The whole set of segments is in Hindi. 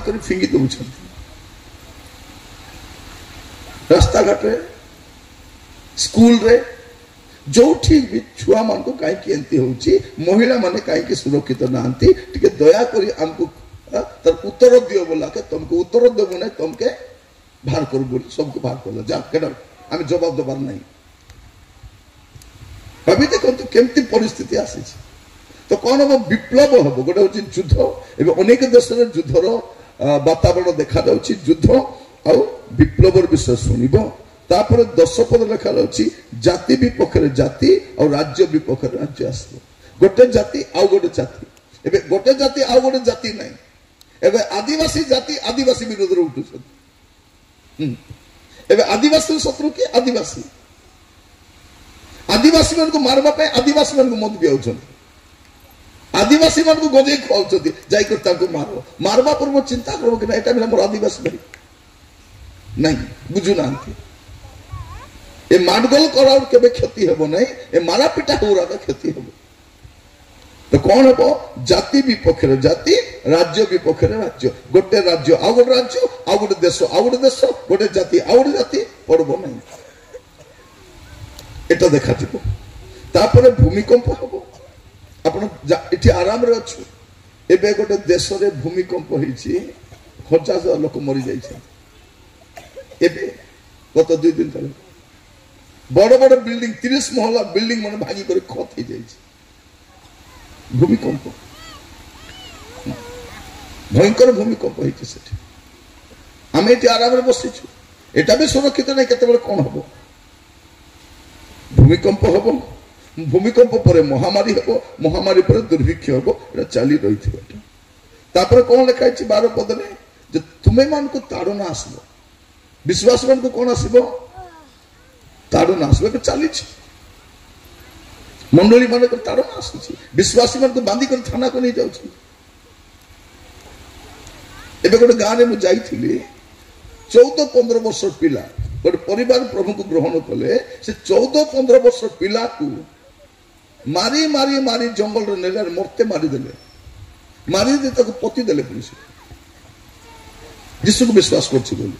କରି ଫିଙ୍ଗି ଦଉଛନ୍ତି। ରାସ୍ତା ଘାଟରେ ସ୍କୁଲରେ ଯୋଉଠି ବି ଛୁଆ ମାନଙ୍କୁ କାହିଁକି ଏମିତି ହଉଛି, ମହିଳା ମାନେ କାହିଁକି ସୁରକ୍ଷିତ ନାହାନ୍ତି, ଟିକେ ଦୟାକରି ଆମକୁ ତାର ଉତ୍ତର ଦିଅ ବୋଲାକେ ତମକୁ ଉତ୍ତର ଦେବୁ ନାହିଁ, ତମକେ ବାହାର କରୁ ବୋଲି ସବୁକୁ ବାହାର କଲ ଯା କେন ଆମେ ଜବାବ ଦେବାର ନାହିଁ। ଭାବି ଦେଖନ୍ତୁ କେମିତି ପରିସ୍ଥିତି ଆସିଛି। ତ କଣ ହବ? ବିପ୍ଳବ ହବ। ଗୋଟେ ହଉଛି ଯୁଦ୍ଧ। ଏବେ ଅନେକ ଦେଶରେ ଯୁଦ୍ଧର ବାତାବରଣ ଦେଖାଯାଉଛି। ଯୁଦ୍ଧ ଆଉ ବିପ୍ଳବର ବିଷୟ ଶୁଣିବ। ତାପରେ 10 ପଦ ଲେଖା ଅଛି, ଜାତି ବିପକ୍ଷରେ ଜାତି ଆଉ ରାଜ୍ୟ ବିପକ୍ଷରେ ରାଜ୍ୟ ଆସିବ। ଗୋଟେ ଜାତି ଆଉ ଗୋଟେ ଜାତି। ଏବେ ଗୋଟେ ଜାତି ଆଉ ଗୋଟେ ଜାତି ନାହିଁ। ଏବେ ଆଦିବାସୀ ଜାତି ଆଦିବାସୀ ବିରୋଧରେ ଉଠୁଛନ୍ତି। ଏବେ ଆଦିବାସୀ ଶତ୍ରୁ କି ଆଦିବାସୀ। ଆଦିବାସୀ ମାନଙ୍କୁ ମାରିବା ପାଇଁ ଆଦିବାସୀ ମାନଙ୍କୁ ମତ ଦିଆଉଛନ୍ତି। ଆଦିବାସୀ ମାନଙ୍କୁ ଗଜେଇ ଖୁଆଉଛନ୍ତି, ଯାଇକରି ତାଙ୍କୁ ମାରବା ପୂର୍ବ ଚିନ୍ତା କରିବ କି ନା ଏଟା ବି ଆମର ଆଦିବାସୀ ଭାଇ ନାଇଁ, ବୁଝୁନାହାନ୍ତି। ଏ ମାଡଗୋଳ କରାର କେବେ କ୍ଷତି ହେବ ନାହିଁ, ଏ ମାରାପିଟା ହଉରାର କ୍ଷତି ହେବ। ତ କଣ ହବ? ଜାତି ବିପକ୍ଷରେ ଜାତି, ରାଜ୍ୟ ବିପକ୍ଷରେ ରାଜ୍ୟ। ଗୋଟେ ରାଜ୍ୟ ଆଉ ଗୋଟେ ରାଜ୍ୟ, ଆଉ ଗୋଟେ ଦେଶ ଆଉ ଗୋଟେ ଦେଶ, ଗୋଟେ ଜାତି ଆଉ ଗୋଟେ ଜାତି ପଡବ ନାହିଁ। এটা দেখাଯିବ। ତାପରେ ଭୂମିକମ୍ପ ହବ। ଆପଣ ଏଠି ଆରାମରେ ଅଛୁ। ଏବେ ଗୋଟେ ଦେଶରେ ଭୂମିକମ୍ପ ହେଇଛି, 1000 ଲୋକ ମରି ଯାଇଛନ୍ତି। ଏବେ ଗତ 2 ଦିନ ତଳେ ବଡ ବଡ ବିଲ୍ଡିଂ, 30 ମହଲା ବିଲ୍ଡିଂ ମାନେ ଭାଙ୍ଗି କରି ଖତ ହେଇଯାଇଛି। ଭୂମିକମ୍ପ, ଭୟଙ୍କର ଭୂମିକମ୍ପ ହେଇଛି ସେଠି। ଆମେ ଏଠି ଆରାମରେ ବସିଛୁ। ଏଟା ବି ସୁରକ୍ଷିତ ନାହିଁ, କେତେବେଳେ କଣ ହବ। ଭୂମିକମ୍ପ ହବ, ଭୂମିକମ୍ପ ପରେ ମହାମାରୀ ହବ, ମହାମାରୀ ପରେ ଦୁର୍ଭିକ୍ଷ ହବ। এটা ଚାଲି ରହିଥିବ। ତାପରେ କଣ ଲେଖା ହେଇଛି 12 ପଦରେ, ଯେ ତୁମେ ମାନଙ୍କୁ ତାଡ଼ନା ଆସିବ। ବିଶ୍ୱାସ ମାନଙ୍କୁ କଣ ଆସିବ? ତାଡ଼ନା ଆସିବ। ଏବେ ଚାଲିଛି ମଣ୍ଡଳୀ ମାନଙ୍କର ତାଡ଼ନା ଆସୁଛି। ବିଶ୍ୱାସୀ ମାନଙ୍କୁ ବାନ୍ଧି କରି ଥାନାକୁ ନେଇ ଯାଉଛନ୍ତି। ଏବେ ଗୋଟେ ଗାଁରେ ମୁଁ ଯାଇଥିଲି, 14-15 ବର୍ଷ ପିଲା ଗୋଟେ ପରିବାର ପ୍ରଭୁଙ୍କୁ ଗ୍ରହଣ କଲେ। ସେ 14-15 ବର୍ଷ ପିଲାକୁ ମାରି ମାରି ମାରି ଜଙ୍ଗଲରେ ନେଲେ, ମର୍ତ୍ତେ ମାରିଦେଲେ। ମାରିଦେଲେ ତାକୁ ପୋତି ଦେଲେ ପୁଲିସ। ଯୀଶୁକୁ ବିଶ୍ୱାସ କରୁଛି ବୋଲି।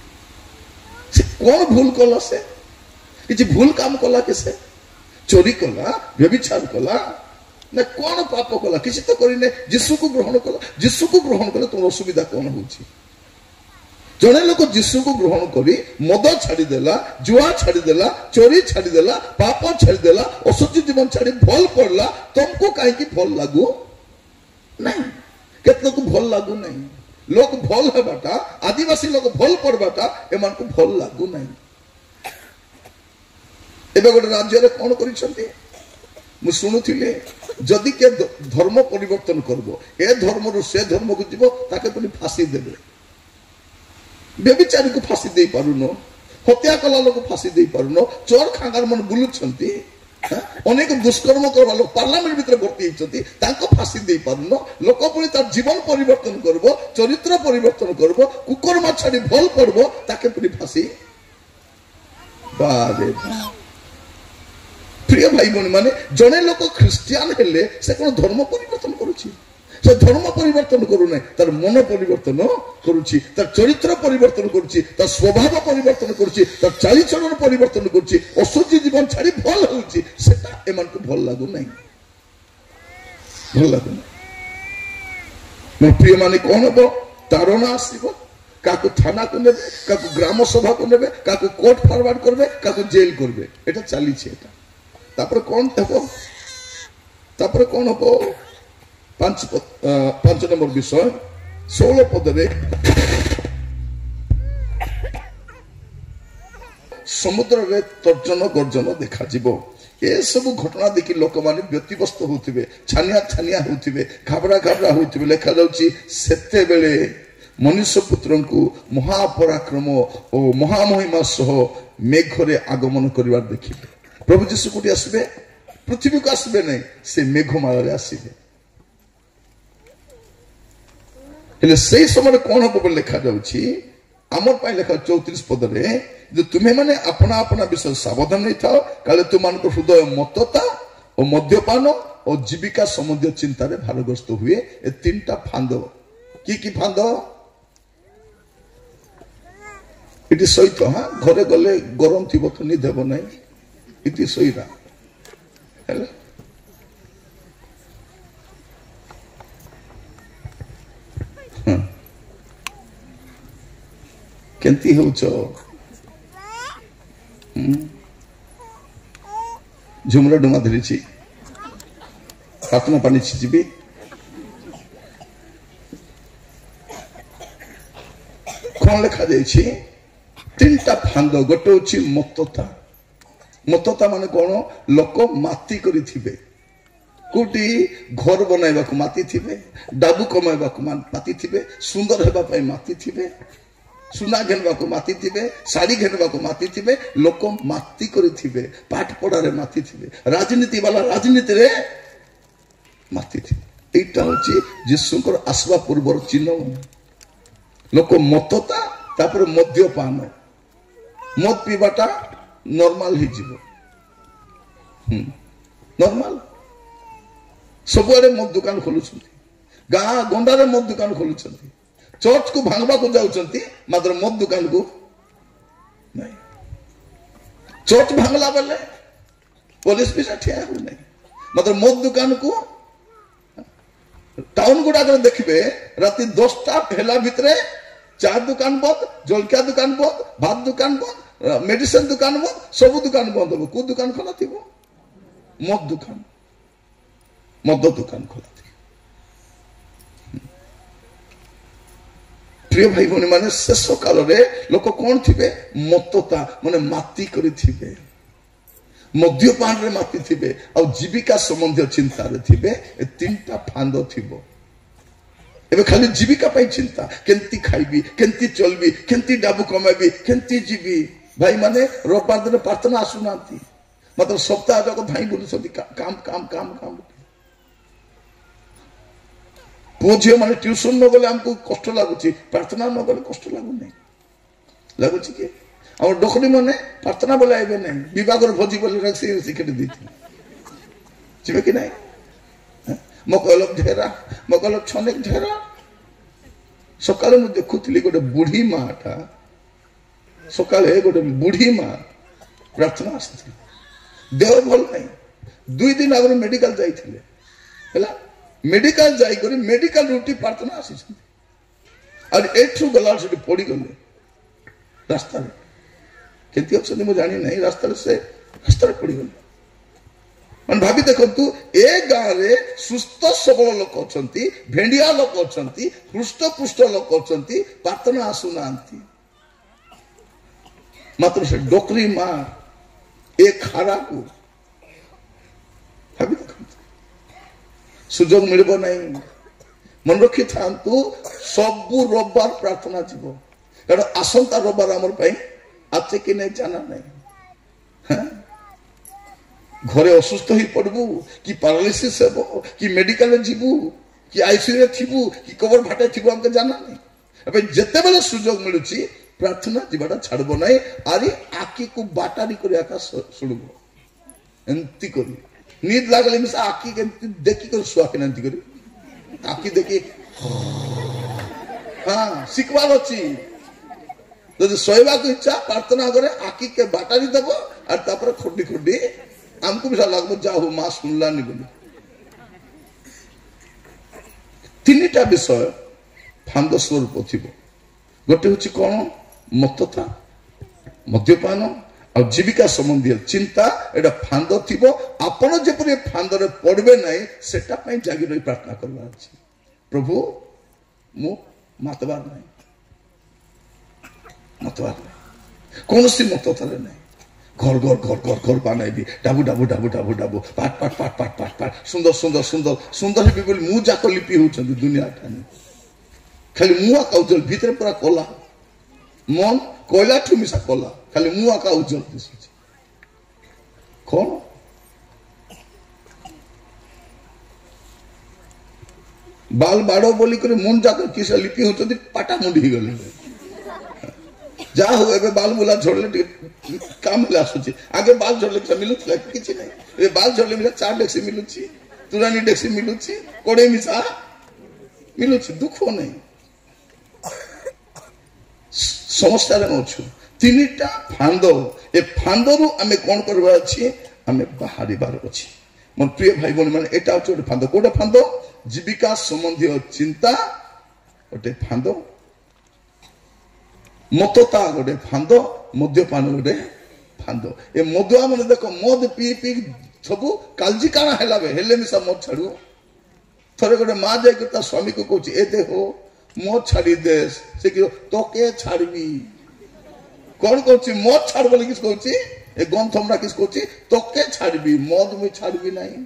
ସେ କଣ ଭୁଲ କଲା? ସେ କିଛି ଭୁଲ କାମ କଲା କି? ସେ ଚୋରି କଲା, ବ୍ୟଭିଚାର କଲା ନା କଣ ପାପ କଲା? କିଛି ତ କରିନେ। ଯୀଶୁକୁ ଗ୍ରହଣ କଲା। ଯୀଶୁକୁ ଗ୍ରହଣ କଲେ ତୁମର ଅସୁବିଧା କଣ ହଉଛି? ଜଣେ ଲୋକ ଯୀଶୁକୁ ଗ୍ରହଣ କରି ମଦ ଛାଡ଼ିଦେଲା, ଜୁଆ ଛାଡ଼ିଦେଲା, ଚୋରି ଛାଡ଼ିଦେଲା, ପାପ ଛାଡ଼ିଦେଲା, ଅଶୁଚି ଜୀବନ ଛାଡ଼ି ଭଲ ପଡିଲା, ତମକୁ କାହିଁକି ଭଲ ଲାଗୁ ନାହିଁ? କେତେ ଲୋକ ଭଲ ଲାଗୁ ନାହିଁ। ଲୋକ ଭଲ ହେବାଟା, ଆଦିବାସୀ ଲୋକ ଭଲ ପଡବାଟା ଏମାନଙ୍କୁ ଭଲ ଲାଗୁ ନାହିଁ। ଏବେ ଗୋଟେ ରାଜ୍ୟରେ କଣ କରିଛନ୍ତି ମୁଁ ଶୁଣୁଥିଲି, ଯଦି କିଏ ଧର୍ମ ପରିବର୍ତ୍ତନ କରିବ, ଏ ଧର୍ମରୁ ସେ ଧର୍ମକୁ ଯିବ, ତାকে ପୁଣି ଫାଶୀ ଦେବେ। ବ୍ୟଭିଚାରୀକୁ ଫାଶୀ ଦେଇ ପାରୁନ, ହତ୍ୟା କଲା ଲୋକ ଫାଶୀ ଦେଇ ପାରୁନ, ଚୋର ଖାଙ୍ଗାର ମାନେ ବୁଲୁଛନ୍ତି, ଅନେକ ଦୁଷ୍କର୍ମ କରିବା ଲୋକ ପାର୍ଲାମେଣ୍ଟ ଭିତରେ ଭର୍ତ୍ତି ହେଇଛନ୍ତି, ତାଙ୍କ ଫାଶୀ ଦେଇ ପାରୁନ। ଲୋକ ପୁଣି ତାର ଜୀବନ ପରିବର୍ତ୍ତନ କରିବ, ଚରିତ୍ର ପରିବର୍ତ୍ତନ କରିବ, କୁକର୍ମ ଛାଡି ଭଲ ପଡବ, ତାକେ ପୁଣି ଫାଶୀ। ବାରେ ପ୍ରିୟ ଭାଇ ଭଉଣୀ ମାନେ, ଜଣେ ଲୋକ ଖ୍ରୀଷ୍ଟିଆନ ହେଲେ ସେ କଣ ଧର୍ମ ପରିବର୍ତ୍ତନ କରୁଛି? ସେ ଧର୍ମ ପରିବର୍ତ୍ତନ କରୁନାହିଁ, ତାର ମନ ପରିବର୍ତ୍ତନ କରୁଛି, ତାର ଚରିତ୍ର ପରିବର୍ତ୍ତନ କରୁଛି, ତାର ସ୍ୱଭାବ ପରିବର୍ତ୍ତନ କରୁଛି, ତାର ଚାଲିଚଳନ ପରିବର୍ତ୍ତନ କରୁଛି, ଅଶୁଚି ଜୀବନ ଛାଡି ଭଲ ହଉଛି। ସେଟା ଏମାନଙ୍କୁ ଭଲ ଲାଗୁନାହିଁ, ଭଲ ଲାଗୁନାହିଁ। ମୋ ପ୍ରିୟ ମାନେ, କଣ ହବ? ତାଡ଼ନା ଆସିବ। କାହାକୁ ଥାନାକୁ ନେବେ, କାହାକୁ ଗ୍ରାମ ସଭାକୁ ନେବେ, କାହାକୁ କୋର୍ଟ ଫରୱାର୍ଡ କରିବେ, କାହାକୁ ଜେଲ କରିବେ। এটা ଚାଲିଛି। এটা ତାପରେ କଣ ହବ? ତାପରେ କଣ ହବ? 5 নম্বর বিষয় 16 পদরে ସମୁଦ୍ରରେ ତର୍ଜନ ଗର୍ଜନ ଦେଖାଯିବ। ଏସବୁ ଘଟଣା ଦେଖି ଲୋକମାନେ ବ୍ୟତିବ୍ୟସ୍ତ ହେଉଥିବେ, ଛାନିଆ ଛାନିଆ ହେଉଥିବେ, ଘାବରା ଘାବରା ହେଉଥିବେ। ଲେଖାଯାଉଛି, ସେତେବେଳେ ମନୁଷ୍ୟ ପୁତ୍ରଙ୍କୁ ମହାପରାକ୍ରମ ଓ ମହାମହିମା ସହ ମେଘରେ ଆଗମନ କରିବାର ଦେଖିବେ। ପ୍ରଭୁ ଯୀଶୁ କୋଉଠି ଆସିବେ? ପୃଥିବୀକୁ ଆସିବେ ନାହିଁ, ସେ ମେଘମାଳାରେ ଆସିବେ। ହେଲେ ସେଇ ସମୟରେ କଣ ହବ ବୋଲି ଲେଖାଯାଉଛି? ଆମର ପାଇଁ ଲେଖା 34 ପଦରେ, ଯେ ତୁମେ ମାନେ ଆପଣା ଆପଣା ବିଷୟ ସାବଧାନ ହେଇଥାଅ, କାଳେ ତୁମମାନଙ୍କ ହୃଦୟ ମତ୍ତତା ଓ ମଦ୍ୟପାନ ଓ ଜୀବିକା ସମ୍ବନ୍ଧୀୟ ଚିନ୍ତାରେ ଭାରଗ୍ରସ୍ତ ହୁଏ। ଏ 3ଟା ଫାନ୍ଦ। କି ଫାନ୍ଦ? ଏଠି ସହିତ ଘରେ ଗଲେ ଗରମ ଥିବ ତ ନିଦ ହେବ ନାହିଁ, ଏଠି ଶୋଇରା ହେଲା। କେମିତି ହେଉଛ? ଝୁମରା ଡୁମା ଧରିଛି, ପ୍ରାର୍ଥନା ପାଣି ଯିବି। କଣ ଲେଖାଯାଇଛି? ତିନିଟା ଫାନ୍ଦ। ଗୋଟେ ହଉଛି ମତ୍ତତା। ମତ୍ତତା ମାନେ କଣ? ଲୋକ ମାତି କରିଥିବେ, କୋଉଠି ଘର ବନାଇବାକୁ ମାତି ଥିବେ, ଡାବୁ କମାଇବାକୁ ମାତି ଥିବେ, ସୁନ୍ଦର ହେବା ପାଇଁ ମାତି ଥିବେ, ସୁନା ଘେନବାକୁ ମାତି ଥିବେ, ଶାଢୀ ଘେନବାକୁ ମାତି ଥିବେ, ଲୋକ ମାତି କରିଥିବେ, ପାଠ ପଢାରେ ମାତି ଥିବେ, ରାଜନୀତି ବାଲା ରାଜନୀତିରେ ମାତି ଥିବେ। এইটা হচ্ছে যୀশুଙ୍କର আসবা ପୂର୍ବର ଚିହ୍ନ। ଲୋକ ମତ୍ତତା, ତାପରେ ମଦ୍ୟପାନ। ମଦ ପିଇବାଟା ନର୍ମାଲ ହେଇଯିବ, ନର୍ମାଲ। ସବୁଆଡେ ମଦ ଦୋକାନ ଖୋଲୁଛନ୍ତି, ଗାଁ ଗଣ୍ଡାରେ ମଦ ଦୋକାନ ଖୋଲୁଛନ୍ତି, ଚର୍ଚ୍ଚ କୁ ଭାଙ୍ଗବାକୁ ଯାଉଛନ୍ତି, ମାତ୍ର ମଦ ଦୋକାନକୁ ନାଇଁ। ଚର୍ଚ୍ଚ ଭାଙ୍ଗଲା ବେଲେ ପୋଲିସ ବି ଠିଆ ହେଉନାହିଁ, ମାତ୍ର ମଦ ଦୋକାନକୁ টাউন গুড়াকে দেখবে রাতে 10টা হেলা ভিতরে চা দোকান বন্ধ, জলখিয়া দোকান বন্ধ, ভাত দোকান বন্ধ, মেডিসিন দোকান বন্ধ, সবু দোকান বন্ধ হবো। কোন দোকান খোলা থিব? মদ দোকান, মদ দোকান খোলা থিব। প্রিয় ভাই ভଉଣୀ ମାନେ, ଶେଷ କାଳରେ ଲୋକ କଣ ଥିବେ? ମତ୍ତତା ମାନେ ମାତି କରିଥିବେ, ମଦ୍ୟପାନରେ ମାତି ଥିବେ, ଆଉ ଜୀବିକା ସମ୍ବନ୍ଧୀୟ ଚିନ୍ତାରେ ଥିବେ। ଏ ତିନିଟା ଫାନ୍ଦ ଥିବ। ଏବେ ଖାଲି ଜୀବିକା ପାଇଁ ଚିନ୍ତା, କେମିତି ଖାଇବି, କେମିତି ଚଳିବି, କେମିତି ଡାବୁ କମାଇବି, କେମିତି ଯିବି। ଭାଇ ମାନେ ରବିବାର ଦିନ ପ୍ରାର୍ଥନା ଆସୁନାହାନ୍ତି, ମାତ୍ର ସପ୍ତାହ ଯାକ ଧାଇଁ ବୁଲୁଛନ୍ତି କାମ କାମ କାମ କାମ। ପୁଅ ଝିଅ ମାନେ ଟ୍ୟୁସନ ନ ଗଲେ ଆମକୁ କଷ୍ଟ ଲାଗୁଛି, ପ୍ରାର୍ଥନା ନ ଗଲେ କଷ୍ଟ ଲାଗୁନାହିଁ। ଲାଗୁଛି କି? আমার ডকরি মানে প্রার্থনা বলে আইবে নাই, বিবাহর ভোজি বলে রাখছি শিখে দিয়েছিল, ଯିବେ କି ନାଇଁ? ମକଲବ ଢେରା, ମକଲବ ଛନେକ ଢେରା। ସକାଳେ ମୁଁ ଦେଖୁଥିଲି ଗୋଟେ ବୁଢୀ ମାଟା, ସକାଳେ ଗୋଟେ ବୁଢୀ ମା ପ୍ରାର୍ଥନା ଆସିଥିଲେ, ଦେହ ଭଲ ନାହିଁ, 2 ଦିନ ଆଗରୁ ମେଡିକାଲ ଯାଇଥିଲେ ହେଲା। ମେଡିକାଲ ଯାଇକରି ମେଡିକାଲ ରୁଟି ପ୍ରାର୍ଥନା ଆସିଛନ୍ତି, ଆଉ ଏଠୁ ଗଲା ସେଠି ପଡିଗଲେ ରାସ୍ତାରେ। କେମିତି ଅଛନ୍ତି ମୁଁ ଜାଣି ନାହିଁ, ରାସ୍ତାରେ ପଡିଗଲେ। ମାନେ ଭାବି ଦେଖନ୍ତୁ, ଏ ଗାଁରେ ସୁସ୍ଥ ସବଳ ଲୋକ ଅଛନ୍ତି, ଭେଣ୍ଡିଆ ଲୋକ ଅଛନ୍ତି, ହୃଷ୍ଟପୁଷ୍ଟ ଲୋକ ଅଛନ୍ତି, ପ୍ରାର୍ଥନା ଆସୁନାହାନ୍ତି, ମାତ୍ର ସେ ଡୋକରୀ ମା ଏ ଖାରାକୁ ଭାବି ଦେଖନ୍ତୁ। ସୁଯୋଗ ମିଳିବ ନାହିଁ। ମନେ ରଖିଥାନ୍ତୁ, ସବୁ ରବିବାର ପ୍ରାର୍ଥନା ଯିବ, କାରଣ ଆସନ୍ତା ରବିବାର ଆମର ପାଇଁ আছে কি নাই জানা নাই। ঘরে অসুস্থ হয়ে পড়বু, কি প্যারালিসিস হব, কি মেডিকালে যাবু, কি আইসিইউ থিবু, কি কবর ভাটে থিবু আমাকে জানা নাই। এবে যেতেবেলে সুযোগ মিলুছি প্রার্থনা যাবাটা ছাড়ব নাই। আরে আখিকু বাটারি করে একা শুনব, এমতি করি নিদ লাগলে মিশা আখি কেমতি দেখি করে শুয়া কিনা এমতি করি আখি দেখি শিখবার অছি। যদি শোইବାକୁ ইচ্ছা প্রার্থনা করে আঁকি কে বাটারি দেব, আর তারপরে খুঁটি খুঁটি আমাকে বিশাল লাগবে, যা হো মা শুনলানি বলে। তিনটা বিষয় ফান্দ স্বরূপ থিব। গোটে হচ্ছে কোন? মত্ততা, মদ্যপান আর জীবিকা সম্বন্ধীয় চিন্তা। এটা ফান্দ থিব। আপন যেপরি ফান্দরে পড়বে নাই সেটা পাই জাগি রই প্রার্থনা করবার আছে। প্রভু মু মাতবার নাই, কৌশি মততারে নাই। ঘর ঘর ঘর ঘর ঘর বানাইবি, ডাবু ডাবু ডাবু ডাবু ডাবু, পাট পাট পাট পাট পাট পাট, সুন্দর সুন্দর সুন্দর সুন্দর হেবি বলে মু যাক লিপি হচ্ছেন দুনিয়াটা। খালি মু আঁকা উজ্জ্বল, ভিতরে পুরা কলা, মন কয়লা ঠু মিশা কলা, খালি মু আঁকা উজ্জ্বল দিশুଛି। কଣ বাল বাড় বলি করে মন যাক কিসে লিপি হচ্ছেন, পাটা মুন্ডি ହେଇଗଲେ। যা হো এবে বাল বুলা ঝড়লে কাম হেলে আসুଛି। আগে বাল ঝড়লে মিলুଥିଲା କିଛି ନାହିଁ, ଏବେ ବାଲ ଝଡ଼ିଲେ ମିଶା 4 ଡେକ୍ସି ମିଳୁଛି, ତୁରାଣୀ ଡେକ୍ସି ମିଳୁଛି, କଡେଇ ମିଶା ମିଳୁଛି, ଦୁଃଖ ନାହିଁ। ସମସ୍ୟାରେ ଅଛୁ। ତିନିଟା ଫାନ୍ଦ, ଏ ଫାନ୍ଦରୁ ଆମେ କଣ କରିବାର ଅଛି? ଆମେ ବାହାରିବାର ଅଛି। ମୋର ପ୍ରିୟ ଭାଇ ଭଉଣୀ ମାନେ, ଏଟା ହଉଛି ଗୋଟେ ଫାନ୍ଦ। କୋଉଟା ଫାନ୍ଦ? ଜୀବିକା ସମ୍ବନ୍ଧୀୟ ଚିନ୍ତା ଗୋଟେ ଫାନ୍ଦ, ମତତା ଗୋଟେ ଫାନ୍ଦ, ମଦ୍ୟପାନ ଗୋଟେ ଫାନ୍ଦ। ଏ ମଦୁଆ ମାନେ ଦେଖ, ମଦ ପିଇ ପିଇ ସବୁ କାଲଜି କାଣା ହେଲା ହେଲେ ମିଶା ମଦ ଛାଡୁ। ଥରେ ଗୋଟେ ମା ଯାଇକି ତା ସ୍ୱାମୀକୁ କହୁଛି, ଏ ଦେହ ମଦ ଛାଡି ଦେ। ସେ କି তোকে ଛାଡିବି। କଣ କହୁଛି? ମଦ ଛାଡ ବୋଲି କିଛି କହୁଛି। ଏ ଗନ୍ଥମରା କିଛି କହୁଛି, তোকে ଛାଡିବି, ମଦ ମୁଇଁ ଛାଡିବି ନାହିଁ।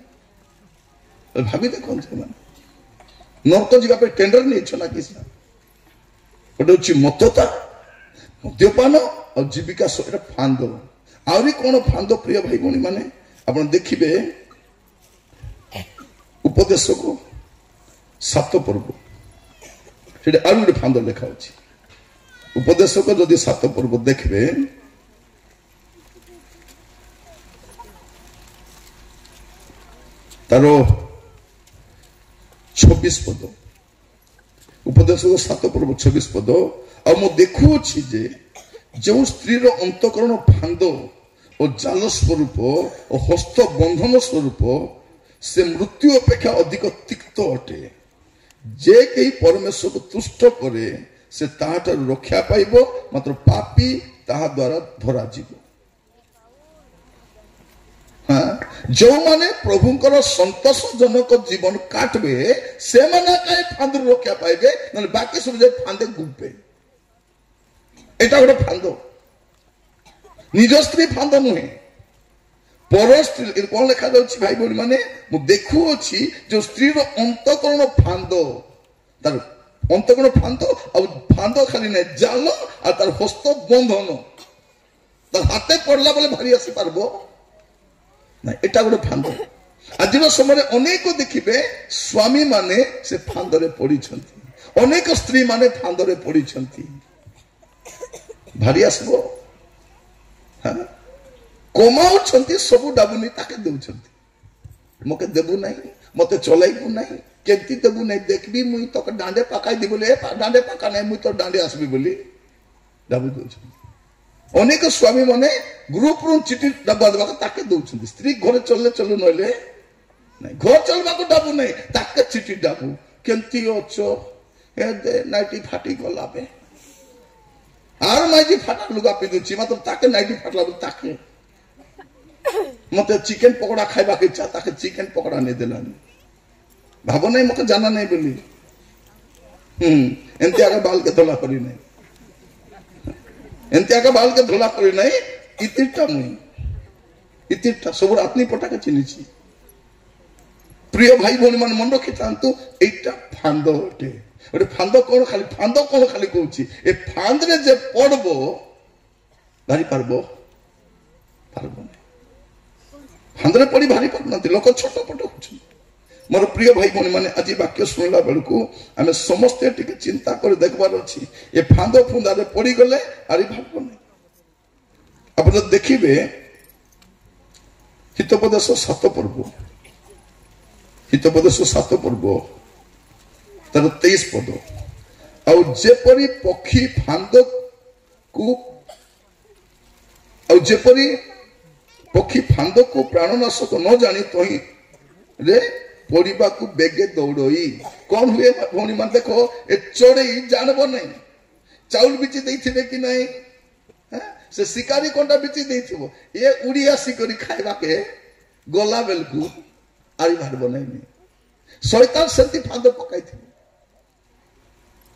ଭାବି ଦେଖନ୍ତୁ, ସେମାନେ ନର୍କ ଯିବା ପାଇଁ ଟେଣ୍ଡର ନେଇଛ ନା କିଛି? ଗୋଟେ ହଉଛି ମତତା, ମଦ୍ୟପାନ ଆଉ ଜୀବିକା, ଏଟା ଫାନ୍ଦ। ଆହୁରି କଣ ଫାନ୍ଦ ପ୍ରିୟ ଭାଇ ଭଉଣୀ ମାନେ? ଆପଣ ଦେଖିବେ ଉପଦେଶକ 7 ପର୍ବ, ସେଠି ଆଉ ଗୋଟେ ଫାନ୍ଦ ଲେଖା ଅଛି। ଉପଦେଶକ ଯଦି 7 ପର୍ବ ଦେଖିବେ, ତାର 26 ପଦ। ଉପଦେଶକ 7 ପର୍ବ 26 ପଦ। ଆଉ ମୁଁ ଦେଖୁଅଛି ଯେ ଯେଉଁ ସ୍ତ୍ରୀର ଅନ୍ତଃକରଣ ଫାନ୍ଦ ଓ ଜାଲ ସ୍ୱରୂପ ଓ ହସ୍ତ ବନ୍ଧନ ସ୍ୱରୂପ, ସେ ମୃତ୍ୟୁ ଅପେକ୍ଷା ଅଧିକ ତିକ୍ତ ଅଟେ। ଯେ କେହି ପରମେଶ୍ୱରକୁ ତୁଷ୍ଟ କରେ ସେ ତାହାଠାରୁ ରକ୍ଷା ପାଇବ, ମାତ୍ର ପାପୀ ତାହା ଦ୍ୱାରା ଧରାଯିବ। ଯେଉଁମାନେ ପ୍ରଭୁଙ୍କର ସନ୍ତୋଷଜନକ ଜୀବନ କାଟବେ ସେମାନେ କାହିଁ ଫାନ୍ଦରୁ ରକ୍ଷା ପାଇବେ, ନହେଲେ ବାକି ସବୁ ଯାଇ ଫାନ୍ଦେ ଗୁମ୍ପେ। এটা ଗୋଟେ ଫାନ୍ଦ। ନିଜ ସ୍ତ୍ରୀ ଫାନ୍ଦ ନୁହେଁ, ପର ସ୍ତ୍ରୀ। କଣ ଲେଖାଯାଉଛି ଭାଇ ଭଉଣୀ ମାନେ? ମୁଁ ଦେଖୁଅଛି ଯୋଉ ସ୍ତ୍ରୀର ଅନ୍ତଃକରଣ ଫାନ୍ଦ, ତାର ଅନ୍ତଃକରଣ ଫାନ୍ଦ, ଆଉ ଫାନ୍ଦ ଖାଲି ନାହିଁ, ଜାଲ ଆଉ ତାର ହସ୍ତ ବନ୍ଧନ। ତାର ହାତେ ପଡିଲା ବେଳେ ଭାରି ଆସି ପାରବ ନା, এটা ଗୋଟେ ଫାନ୍ଦ। ଆଜିର ସମୟରେ ଅନେକ ଦେଖିବେ ସ୍ୱାମୀ ମାନେ ସେ ଫାନ୍ଦରେ ପଡିଛନ୍ତି, ଅନେକ ସ୍ତ୍ରୀ ମାନେ ଫାନ୍ଦରେ ପଡିଛନ୍ତି। ଭାରି ଆସିବ, କମାଉଛନ୍ତି ସବୁ ଡାବୁନି ତାକେ ଦେଉଛନ୍ତି। ମତେ ଦେବୁ ନାହିଁ, ମତେ ଚଲାଇବୁ ନାହିଁ, କେମିତି ଦେବୁ ନାହିଁ, ଦେଖିବି ମୁଇଁ ତୋকে ଡାଣ୍ଡେ ପକାଇଦି ବୋଲି, ଡାଣ୍ଡେ ପକା ନାହିଁ, ମୁଇଁ ତୋ ଡାଣ୍ଡେ ଆସିବି ବୋଲି ଡାବୁ ଦଉଛନ୍ତି। ଅନେକ ସ୍ୱାମୀ ମାନେ ଗ୍ରୁପରୁ ଚିଠି ଡବା ଦେବାକୁ ତାକେ ଦଉଛନ୍ତି। ସ୍ତ୍ରୀ ଘରେ ଚଳିଲେ ଚଲୁ, ନହେଲେ ନାଇଁ। ଘର ଚଳିବାକୁ ଡାବୁ ନାହିଁ, ତାକେ ଚିଠି ଡାବୁ, କେମିତି ଅଛ, ଏ ଦେ ନାଇଟି ଫାଟି ଗଲା ବେ, আর নাইটি ফাটা লুগা পিঁধুছি, মাত্র তাকে নাইটি ফাটলা বলে তাকে মতে চিকেন পকোড়া খাইবাকে ইচ্ছা, তাকে চিকেন পকোড়া নিয়ে দিলাম। ভাবো নাই মতে জানা নাই বলি, এমতি আগে বালকে ধোলা করি নাই, এমতি আগে বালকে ধোলা করি নাই। ইতিরটা মুই, ইতিরটা সবুর আপনি পটাকে চিনিছি। প্রিয় ভাই ভଉଣୀ ମାନେ মনে ରଖିଥାନ୍ତୁ, এইটা ফান্দ অটে। ଗୋଟେ ଫାନ୍ଦ କଣ ଖାଲି, ଫାନ୍ଦ କଣ ଖାଲି କହୁଛି, ଏ ଫାନ୍ଦରେ ଯେ ପଡବ ଭାରି ପାରବ, ପାରବ ନାହିଁ। ଫାନ୍ଦରେ ପଡି ଭାରି ପାରୁନାହାନ୍ତି ଲୋକ, ଛୋଟ ପଟ ହଉଛନ୍ତି। ମୋର ପ୍ରିୟ ଭାଇ ଭଉଣୀ ମାନେ, ଆଜି ବାକ୍ୟ ଶୁଣିଲା ବେଳକୁ ଆମେ ସମସ୍ତେ ଟିକେ ଚିନ୍ତା କରି ଦେଖିବାର ଅଛି। ଏ ଫାନ୍ଦ ଫୁନ୍ଦାରେ ପଡିଗଲେ ଆରି ଭାବ ନାହିଁ। ଆପଣ ଦେଖିବେ ହିତୋପଦେଶ 7 ପର୍ବ, ହିତୋପଦେଶ 7 ପର୍ବ ତାର 23 ପଦ। ଆଉ ଯେପରି ପକ୍ଷୀ ଫାନ୍ଦକୁ, ଆଉ ଯେପରି ପକ୍ଷୀ ଫାନ୍ଦକୁ ପ୍ରାଣନାଶକ ନ ଜାଣି ତହିଁରେ ପଡିବାକୁ ବେଗେ ଦୌଡଇ। କଣ ହୁଏ ଭଉଣୀ ମାନେ? ଦେଖ, ଏ ଚଢେଇ ଜାଣବ ନାହିଁ ଚାଉଳ ବିଚି ଦେଇଥିବେ କି ନାହିଁ, ସେ ଶିକାରୀ କଣ୍ଟା ବିଚି ଦେଇଥିବ, ଏ ଉଡି ଆସିକରି ଖାଇବାକେ ଗଲା ବେଳକୁ ଆରି ବାହାରିବ ନାହିଁ। ଶୈତାନ ସେମିତି ଫାନ୍ଦ ପକାଇଥିବ।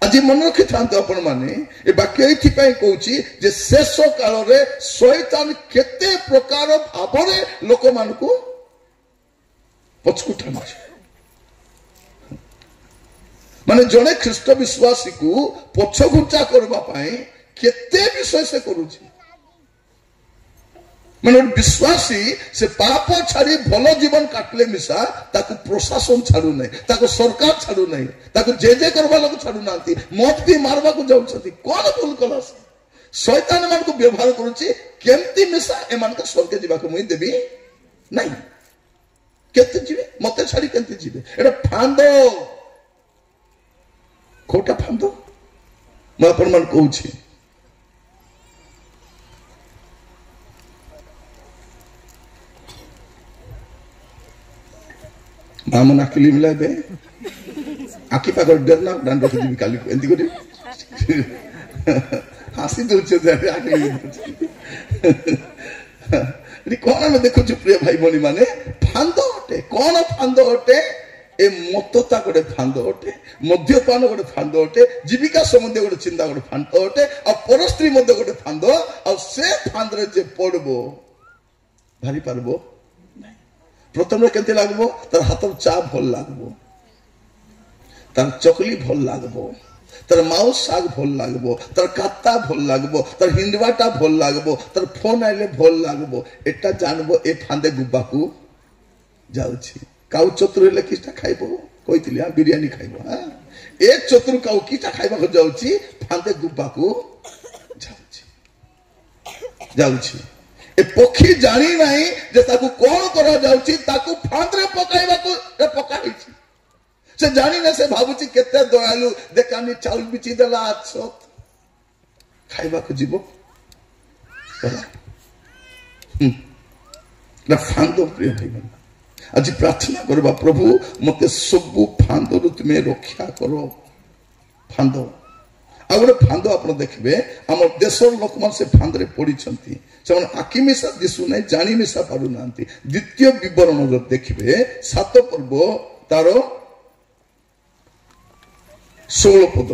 ଆଜି ମନେ ରଖିଥାନ୍ତୁ ଆପଣ ମାନେ, ଏ ବାକ୍ୟ ଏଇଥିପାଇଁ କହୁଛି ଯେ ଶେଷ କାଳରେ ଶୈତାନ କେତେ ପ୍ରକାର ଭାବରେ ଲୋକମାନଙ୍କୁ ପଛକୁ ଟାଣୁଛି। ମାନେ ଜଣେ ଖ୍ରୀଷ୍ଟ ବିଶ୍ୱାସୀକୁ ପଛଘୁଞ୍ଚା କରିବା ପାଇଁ କେତେ ବିଷୟ ସେ କରୁଛି। ମାନେ ବିଶ୍ୱାସୀ ସେ ପାପ ଛାଡି ଭଲ ଜୀବନ କାଟିଲେ ମିଶା ତାକୁ ପ୍ରଶାସନ ଛାଡୁନାହିଁ, ତାକୁ ସରକାର ଛାଡୁନାହିଁ, ତାକୁ ଯେ କରିବା ଲୋକ ଛାଡୁନାହାନ୍ତି, ମଦ ପିଇ ମାରବାକୁ ଯାଉଛନ୍ତି। କଣ ଭୁଲ କଲା ସେ? ଶୈତାନ ମାନଙ୍କୁ ବ୍ୟବହାର କରୁଛି, କେମିତି ମିଶା ଏମାନଙ୍କ ସ୍ୱର୍ଗ ଯିବାକୁ ମୁଇଁ ଦେବି ନାହିଁ। କେତେ ଯିବେ, ମତେ ଛାଡି କେମିତି ଯିବେ? ଏଟା ଫାନ୍ଦ। କୋଉଟା ଫାନ୍ଦ? ମୁଁ ଆପଣ ମାନଙ୍କୁ କହୁଛି, ଆମ ନାକିଲି ମିଲାଇବେ ଆଖି ପାଖରେ ଡେର ନା ଡାଣ୍ଡ ରଖିଯିବି କାଲି ଏମିତି କରି হাসি দৌড়ছে কଣ ଆମେ ଦେଖୁଛୁ ପ୍ରିୟ ଭାଇ ଭଉଣୀ ମାନେ ଫାନ୍ଦ ଅଟେ କଣ ଫାନ୍ଦ ଅଟେ ଏ ମତତା ଗୋଟେ ଫାନ୍ଦ ଅଟେ ମଦ୍ୟପାନ ଗୋଟେ ଫାନ୍ଦ ଅଟେ ଜୀବିକା ସମ୍ବନ୍ଧୀୟ ଗୋଟେ ଚିନ୍ତା ଗୋଟେ ଫାନ୍ଦ ଅଟେ ଆଉ ପରସ୍ତ୍ରୀ ମଧ୍ୟ ଗୋଟେ ଫାନ୍ଦ ଆଉ ସେ ଫାନ୍ଦରେ ଯେ ପଡିବ ବାହାରି ପାରିବ ପ୍ରଥମରେ କେମିତି ଲାଗିବ ତାର ହାତର ଚା ଭଲ ଲାଗିବ ତାର ଚକଲି ଭଲ ଲାଗିବ তার মাউস শাক ভাল লাগবো তার কাত্তা ভাল লাগবো তার হিন্ডবাটা ভাল লাগবো তার ফোন আইলে ভাল লাগবো এটা জানবো এ ফাঁদে গুবাকু যাଉଛି কাউ চতুর হলে কিটা খাইব কইতিলি বিরিয়ানি খাইব হ্যাঁ এ চতুর কাউ কিটা খাইବାକୁ যাଉଛି ফাঁদে গুবাকু যাଉଛି এ পক্ষী জানি নাই যে তাকু কোন করা যাଉଛି তাকু ফাঁদরে পকাইବାକୁ পকা ହେଇଛି से जानी ना से भावुची केते दयालु देखानी चाउल बिची देला आछत खाइबा को जीवो ना फांदो प्रिय भाई बहन आज प्रार्थना करबा प्रभु मते सब फांदो तुमे रक्षा करो फांदो आ गोटे फांदो आपण देखबे हमर देशर लोक मन से फांदरे पड़ी छंती से मन आखि मिसा दिसु नै जानी मिसा पारु नांती द्वितीय विवरण जो देखबे 7 पर्व तारो 16 पद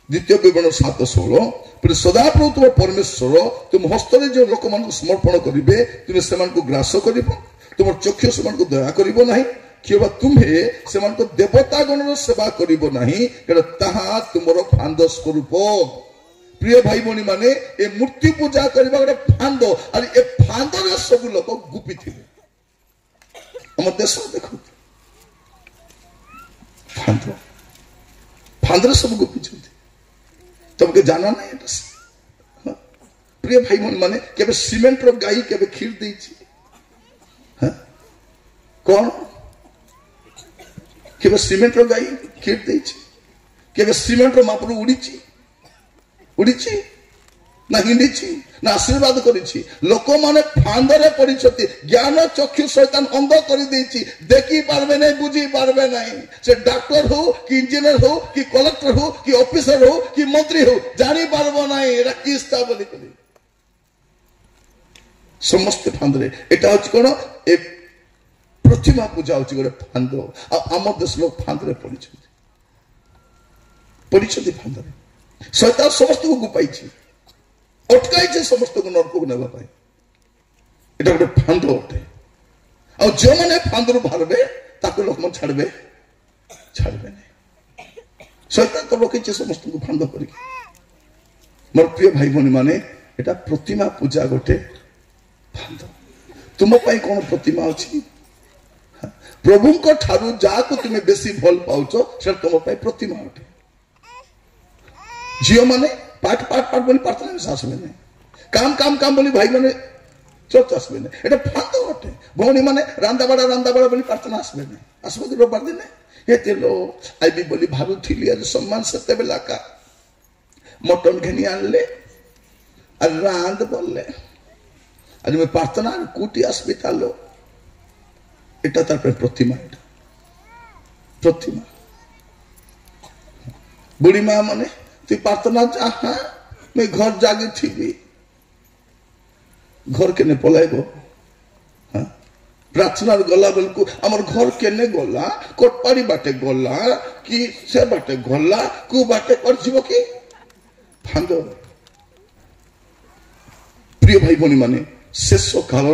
द्वितीय विवरण 7:16 फिर सदाप्रभु तुम परमेश्वर तुम हस्तरे जो लोक मान समर्पण करिवे तुम सेमान को ग्रास करिवो तुम चक्षु सेमान को दया करिवो नाही किबा तुम्हे सेमान को देवता गणर सेवा करिवो नाही कारण ताहा तुमरो फांद स्वरूप प्रिय भाई भणी माने ए मूर्ति पूजा करबा गोटे फांद और ए फांद रे सब लोक गुपी थिबे हम देश देखो फांद फांदरे सब गुपी तुमके जाना ना प्रिय भाई मन माने केबे सीमेंट रो गाई केबे खीर देछि कौन केबे सीमेंट रो गाई खीर देछि केबे सीमेंट रो मापरो उड़ीछि ना हिंडीछि ना आशीर्वाद करिछि लोक माने फांदरे पड़िछति ज्ञान चक्षु शैतान अंध करि देछि देखि पारबे नै बुझी पारबे नै से डॉक्टर हो कि इंजीनियर हो कि कलेक्टर हो कि ऑफिसर हो कि मंत्री हो जानि पारबो नै एरा किस्ता बोली करी समस्त फांदरे एटा होछि कोन ए प्रतिमा पूजा होछि गोटे फांद आ आम देश लोक फांदरे पड़िछति फांदरे शैतान समस्त को गुपाइछि अटकाई समस्त को नरक को नेबा पाई एटा गोटे फांद अटे आ जो माने फांदरु बाहरबे ताको लोक मन छाड़बे नै शैतान तो रखिछि समस्त को फांद करी मोर प्रिय भाई भनी माने एटा प्रतिमा पूजा गोटे फांद तुम पाई कोन प्रतिमा अछि प्रभु को ठारू जाको तुमे बेसी भल पाउछो से तुम पाई प्रतिमा अटे जियो माने पाठ बोली प्रार्थना में आसबे नहीं काम बोली भाई माने चर्च आसबे नहीं एटा फांद अटे भौणी माने रांदा बड़ा बोली प्रार्थना आसबे नहीं आसबे तो रविवार दिन हे तेलो आईबी बोली भाबु थिली आज सम्मान सत्य बेला का मटन घेनी आनले और रांद बोलले आज मैं प्रार्थना कूटी आसबे तालो एटा तार प्रतिमा बुढ़ी माँ माने तु प्रार्थना चाह मैं घर जागी थी घर के पलाइब प्रार्थना गला बेलू आम घर के गला कोटपाड़ी बाटे गला कि से बाटे गला कु बाटे कर कि फांद प्रिय भाई भनी माने शेष काल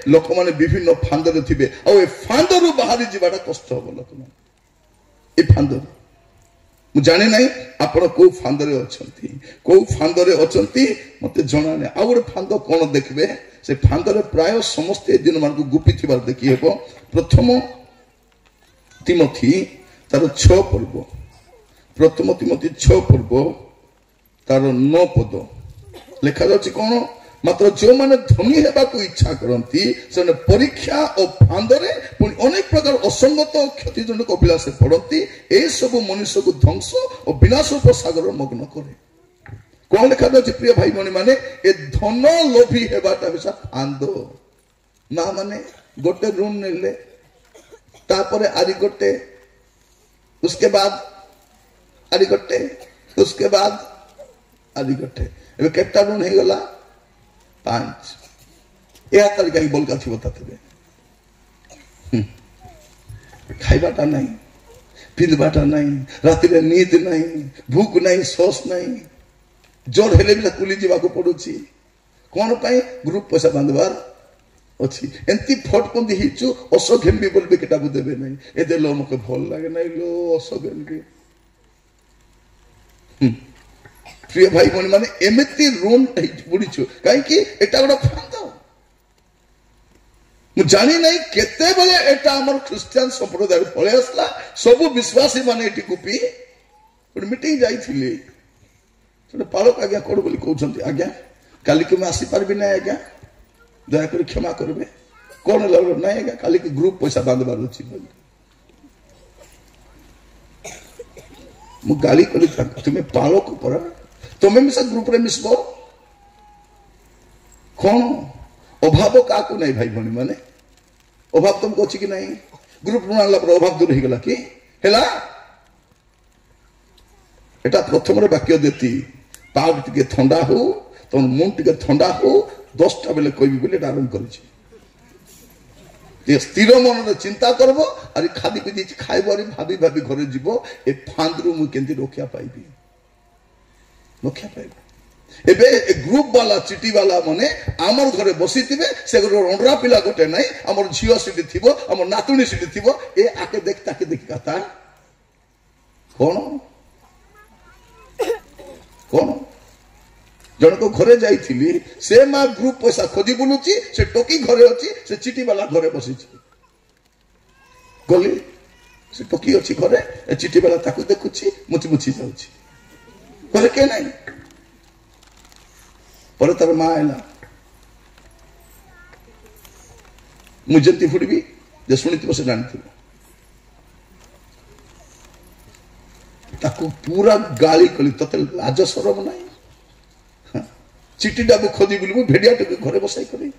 लोक माने विभिन्न फांदरे थे आ फांदरू बाहरी जावाटा कष्ट हम लोक ए फांदर मु जाने नहीं आपण को फांदरे अछंती मते जणा नै आ गोटे फांद कोन देखबे से फांदरे प्राय समस्त दिन मान को गुपी थिबार देखि हेबो प्रथम तिमोथी तार 6 पर्व प्रथम तिमोथी 6 पर्व तार 9 पद लिखा जाछि कोन मात्र जो माने धनी हेबा को इच्छा करंती से परीक्षा और फांदरे अनेक प्रकार असंगत क्षतिजनक अभिलाषे पड़ती ए सब मनुष्य को ध्वंस और विनाश सागर मग्न करे कौन लिखा जाए प्रिय भाई भनी माने ए धन लोभी हेबाटा बेसा फांद ना माने गोटे ऋण नेले तापर आरी गोटे, उसके बाद आरी गोटे, उसके बाद आरी गोटे। एबे केटा नुन हे गला 5 या तरीका ही बोलका थी बताते खाइबाटा नहीं, पिंधबाटा नहीं, राति में नींद नहीं, भूख नहीं, शोष नहीं, जोर हेले भी कुली जीवा को पड़ुची कौन पाई ग्रुप पैसा बांधवार अच्छी एंती फट पंदी हिचु असो घेम्बी बोलबे केटा बु देबे नहीं ए देलो मके भल लागे नहीं लो असो घेम्बी। प्रिय भाई बहन माने एमिति ऋण बुड़ीछु काई कि एटा गोटा फांदा मु जानी नहीं केते बेले एटा हमर क्रिश्चियन संप्रदाय पळे असला सब विश्वासी माने एटी कुपी मीटिंग जाइथिले सेटा पालक आज्ञा कोड बोली कहउछंती आज्ञा काली के मैं आसी पारबी ना आज्ञा दया कर क्षमा करबे कौन लग ना आज्ञा काली के ग्रुप पैसा बांधबार अछि मु गाली कली तुम्हें पालक पर तुम्हें मिसा ग्रुप रे मिसबो कौन अभाव का को नहीं भाई भणी माने अभाव तुमको अछि कि नहीं ग्रुप बनाला पर अभाव दूर हो गला कि हेला एटा प्रथम रे वाक्य देती पाग टिके ठंडा हो तो मुंड टिके ठंडा हो 10टा बेले कहबी बोले आरंभ करिछि ये स्थिर मन रे चिंता करबो अरे खादी पीदी खाइबो अरे भाबी भाबी घरे जीवो ए फांदरू मु केंती रक्षा पाइबी एबे ए ग्रुप वाला चिटी वाला माने आमर घरे बसिथिबे से रंडरा पिला गोटे नाही आमर झियो सिटी थिबो आमर नातुनी सिटी थिबो ए आके देखता के देखि कथा कोन कोन जन को घरे जाइथिली से मा ग्रुप पैसा खोजी बुलुची से टोकी घरे अछि से चिटी वाला घरे बसिछि गली से टोकी अछि घरे ए चिटी वाला ताकू देखुछि मुची मुची जाउछि घरे के नाही पर तार माँ आला मुझे फुड़बी जे शुणी से जानी ताको पूरा गाली कली तते लाज शरम नहीं चिट्ठी डाबू खोजी बोली भेड़िया टे घरे बसाई करी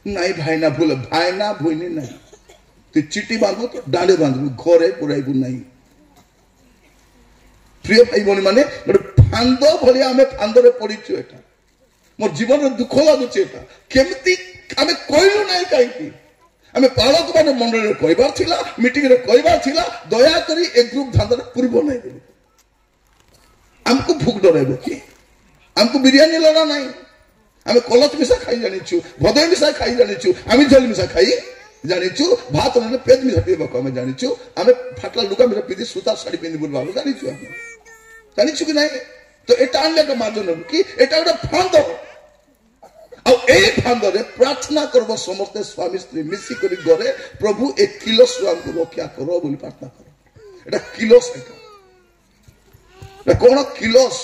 नाई भाईना भूल भाईना भूनी नहीं तु चिट्ठी बांधु तो डांडे बांधु घरे पुराइबू नहीं। प्रिय भाई भणी माने फांद भाई आम फांदे पड़ीचु एटा मोर जीवन में दुख लगुचे केमती आमे कहलु नहीं कहीं आमे पालक माने मंडल रे कहबार थिला मीटिंग रे कहबार थिला दया करी एक ग्रुप धांदर पूर्व नहीं बोली हमको भूख डराइबो कि हमको बिरयानी लड़ा नहीं आमे कलच मिसा खाई जानिछु भदय मिसा खाई जानिछु आमी जल मिसा खाई जानिछु भात ने पेज मिसा पीबो आमे जानिछु आमे फाटला लुगा मिसा पीदी सूता साड़ी पिंदी बुलवा जानिछु आमे जानिछु कि नहीं तो एटा आनले का माध्यम कि एटा गोटे फांद फांदे प्रार्थना करब समस्ते स्वामी स्त्री मिसिक गरे प्रभु एक किलो स्वाम को रक्षा करो बोली प्रार्थना करो एटा किलोस एटा कोन किलोस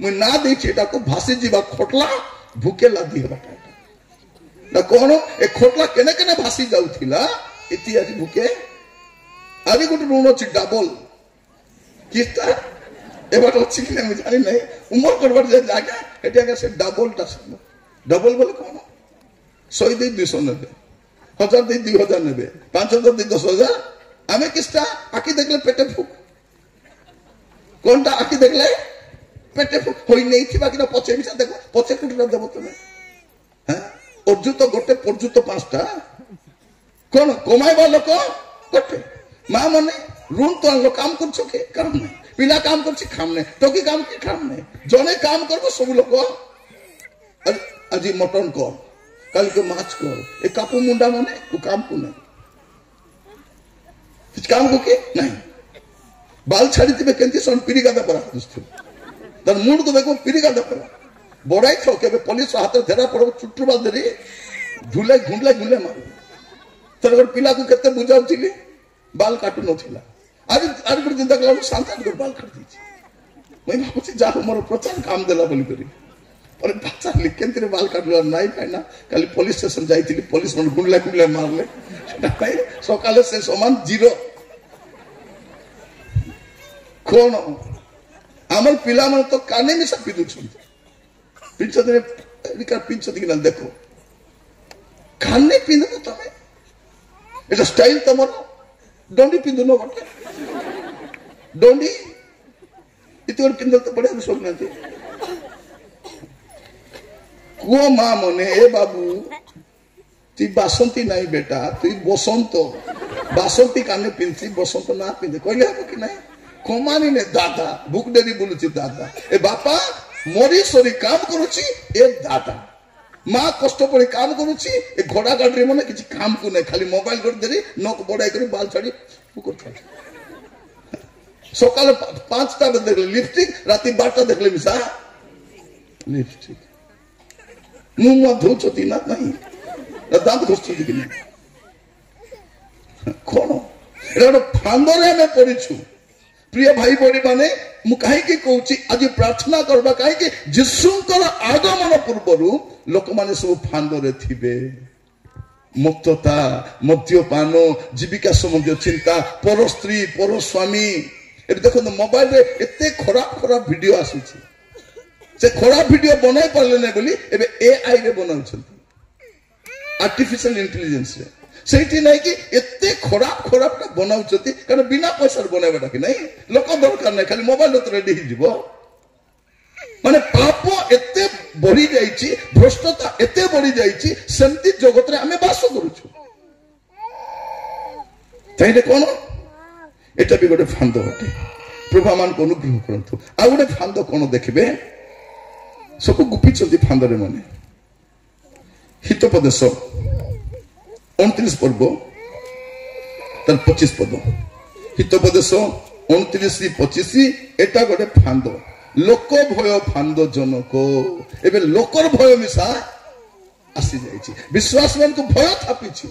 मु ना देछि एटा को भासी जीवा खोटला भूखे लादी हेबाटा ना कोन ए खोटला केने केने भासी जाउथिला इति आज भूखे आदि गोटे ऋण अछि डबल किस्ता एबार अछि कि नहीं जानि नहीं उमर करबार जे जागा एटा के से डबल टा डबल बोले कौन 100 दे 200 ने 1000 दे 2000 ने 5000 दे 10000 आमे किस्ता आकी देखले पेटे फुक कोनटा आकी देखले पेटे फुक होई नहीं थिबा कि पछे बिसा देखो पछे कुटरा देबो तमे हैं अर्जुत गोटे पर्जुत 5टा कोन कमाइबा लोक गोटे मां माने ऋण तो लो काम करछो के काम नहीं पिला काम करछि काम नहीं टोकी काम के काम नहीं जने काम करबो सब लोक आज मटन कर कल के माछ कर ए कापू मुंडा माने वो काम को नहीं किछ काम को के नहीं बाल छाड़ी दिबे केंती सन पिरी गादा परा दुस्त तर मुंड को देखो पिरी गादा परा बड़ाई थो के पुलिस हाथ धेरा पड़ो चुट्टू बाल धरी झुले घुंडले मारू तर पिला को केते बुझाउथिली बाल काटू नथिला आज आज पर चिंता कला शांत कर बाल काट दीची मैं भाबुची जा हमर प्रचार काम देला बोली करी और बाचा लिकेंतरे बाल काटला नहीं पाइना खाली पुलिस स्टेशन जाइथिली पुलिस मन गुंडला मारले सेटा सकाले से समान जीरो कोन हमर पिला मन तो काने में सब पिदु छु पिंच दे एका पिंच दिना देखो काने पिंदो तमे एटा स्टाइल तमरो डंडी पिंधुन गोटे डंडी इतने गोटे पिंधल तो बढ़िया सब ना कुओ माँ मने ए बाबू तुई बासंती नहीं बेटा तुई बसंत बासंती काने पिंधि बसंत ना पिंधे कहले हम कि नहीं कमानी ने दादा भूख डेरी बोलुची दादा ए बापा मरी सरी काम करुची ए दादा माँ कष्ट पड़ी काम करुची ए घोड़ा गाड़ी मन किसी काम को नहीं खाली मोबाइल कर देरी नक बड़ाई कर बाल छाड़ी सकाल 5टा देखले लिपस्टिक राति 12टा देखले मिसा लिपस्टिक मुंह धोचती ना नहीं दांत घोषुची कि नहीं कौन एटा फांदरे आम पड़ीछु प्रिय भाई बड़ी माने मु कहीं कहूँ आज प्रार्थना करबा कहीं जीशुंकर आगमन पूर्व लोक माने सब फांदरे थिबे मुक्तता मद्यपान जीविका संबंधी चिंता पर स्त्री पर स्वामी देखो मोबाइल रे एते खराब खराब वीडियो आसुची से खराब वीडियो बनाई पारे ना बोली एबे एआई रे बनाउछंती आर्टिफिशियल इंटेलिजेंस रे सेठी नहीं कि एते खराब खराब बनाउछंती कारण बिना पैसा बनाइबाटा कि नहीं लोक दरकार नहीं खाली मोबाइल तो रेडी हिजिबो माने पाप एते बढ़ी जाइछि भ्रष्टता एते बढ़ी जाइछि सेमती जगत रे हमें वास करूछु ताइले कोन एटा भी गोटे फांद अटे प्रभु मान को अनुग्रह करंतु आ गोटे फांद कोन देखबे सब गुपी चलती फांदरे माने हितोपदेश 29 पर्व तर 25 पद हितोपदेश 29-25 एटा गोटे फांद लोक भय फांद जनक एबे लोकर भय मिसा आसी जाइछि विश्वास मान को भय थापिछि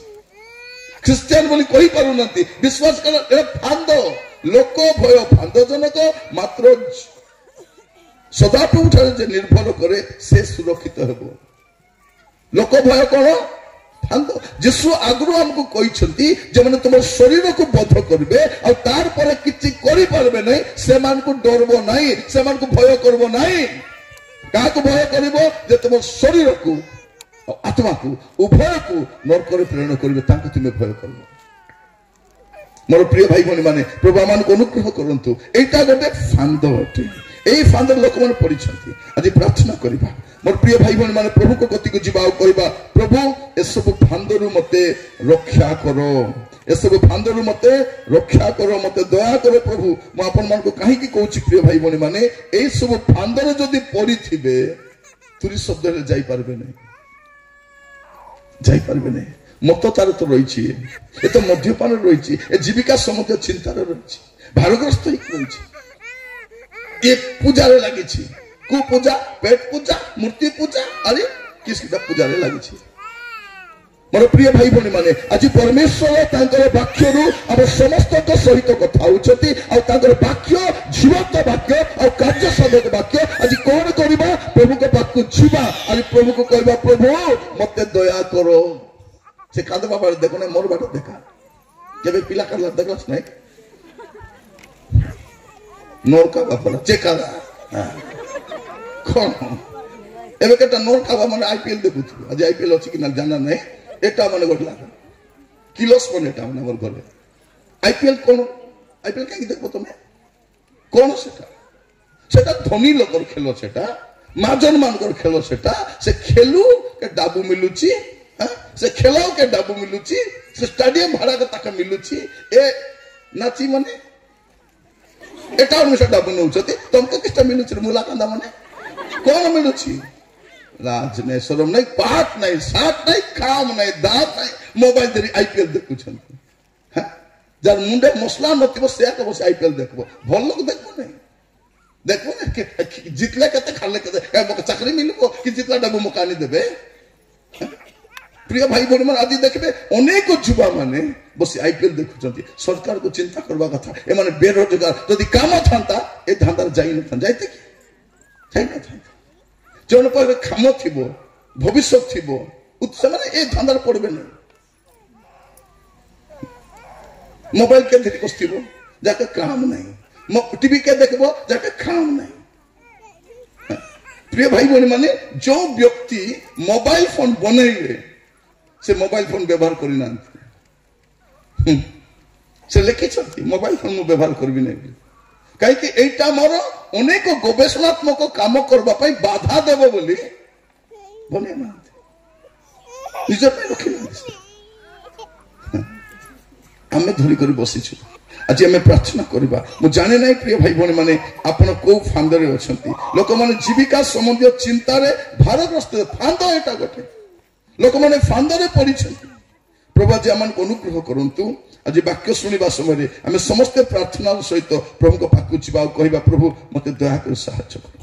क्रिश्चियन बोली कहि पारु नथि विश्वास कर ए फांद लोक भय फांद जनक मात्र सदाप्रभु ठारे जे निर्भर करे से सुरक्षित हेबो लोक भय कोन फांद जीशु आगु हमको कहिसंती जे माने तुम शरीर को बध करबे और तार पर किछि करि पारबे नै से मान को डरबो नै से मान को भय करबो नै का को भय करबो जे तुम शरीर को आत्मा को उभय को नरक रे प्रेरण करबे तांको तुमे भय करबो मोर प्रिय भाई भनी माने प्रभु मान को अनुग्रह करंतु एटा गोटे फांद अटे एई फांद लोक मन पड़िछंती आज प्रार्थना करिबा मोर प्रिय भाई भनी माने प्रभु को कति को जीवा कहबा प्रभु ए सब फांदरु मते रक्षा करो ए सब फांदरु मते रक्षा करो मते दया करो प्रभु म आपन मान को काहे की कहूची प्रिय भाई भनी माने एई सब फांदर जदी पड़ी थिबे तुरी शब्द रे जाई पारबे नै जाई पारबे नै मततार तो रही ए तो मद्यपान रही ए जीविका संबंधी चिंतार रही भारग्रस्त रही ये पूजा लगी कु पूजा पेट पूजा मूर्ति पूजा अरे किसका पूजा लगी मोर प्रिय भाई भनी माने आज परमेश्वर तांकर वाक्य रु हम समस्त सहित कथा होउछती आ तांकर वाक्य जीवंत वाक्य और कार्य साधक वाक्य आज कौन करबा प्रभु के पाक को जीवा आज प्रभु को कहबा प्रभु मते दया करो से कांद बाबा देखो ना मोर बाट देखा केबे पिला करला देखलास नै नोर का बाबा चेकाला कोन एबे केटा नोर का माने आईपीएल देखुछु आज आईपीएल अछि कि ना जाना नै एटा माने गटला किलोस कोन एटा माने मोर घरे आईपीएल कोन आईपीएल काई देखबो तमे कोन सेटा धनी लोकर खेलो सेटा माजन मानकर खेलो सेटा से खेलू के डाबू मिलुची से खेलाओ के डाबू मिलुची से स्टेडियम भाड़ा के तक मिलुची ए नाची माने एटा अनुसा डाबू नउचती तुमको किस्ता मिलुची मुला कांदा माने कोन मिलुची राज ने शरम नहीं पाठ नहीं साथ नहीं काम नहीं दांत नहीं मोबाइल देरी आईपीएल देखुछंती हां जार मुंडे मसला नथिबो से के बस आईपीएल देखबो भल लोग देखबो नहीं देखबो ना कि जितले केते खाले केते मके चाकरी मिलबो कि जितला डाबू मकानी देबे प्रिय भाई बहन मन आदि देखबे अनेक युवा माने बस आईपीएल देखुछंती सरकार को चिंता करबा कथा ए माने बेरोजगार यदि काम थांता ए धांदार जाई न था जाईते कि जाई न था जोन पर काम थिबो भविष्य थिबो उत्सव माने ए धांदार पड़बे न मोबाइल के धरि बसथिबो जाके काम नहीं टीवी के देखबो जाके काम नहीं प्रिय भाई बहन माने जो व्यक्ति मोबाइल फोन बनैले से मोबाइल फोन व्यवहार करिना से लिखिं मोबाइल फोन मुझे व्यवहार करी ना कहीं एटा मोर अनेक गवेषणात्मक काम करने बाधा देव बोली बने ना निज रखी आम धरिक बसीचु आज आम प्रार्थना करवा मुझे जाने ना प्रिय भाई भाई मैंने आपण कौ फांदे अच्छा लोक मैंने जीविका संबंधी चिंतार भारग्रस्त फांद एटा गोटे लोक मैंने फांदे पड़ी प्रभु आज आम अनुग्रह करूँ आज वाक्य शुणा समय आम समस्ते प्रार्थना सहित प्रभु को पाक जा कहवा प्रभु मत दयाकर साहाय्य कर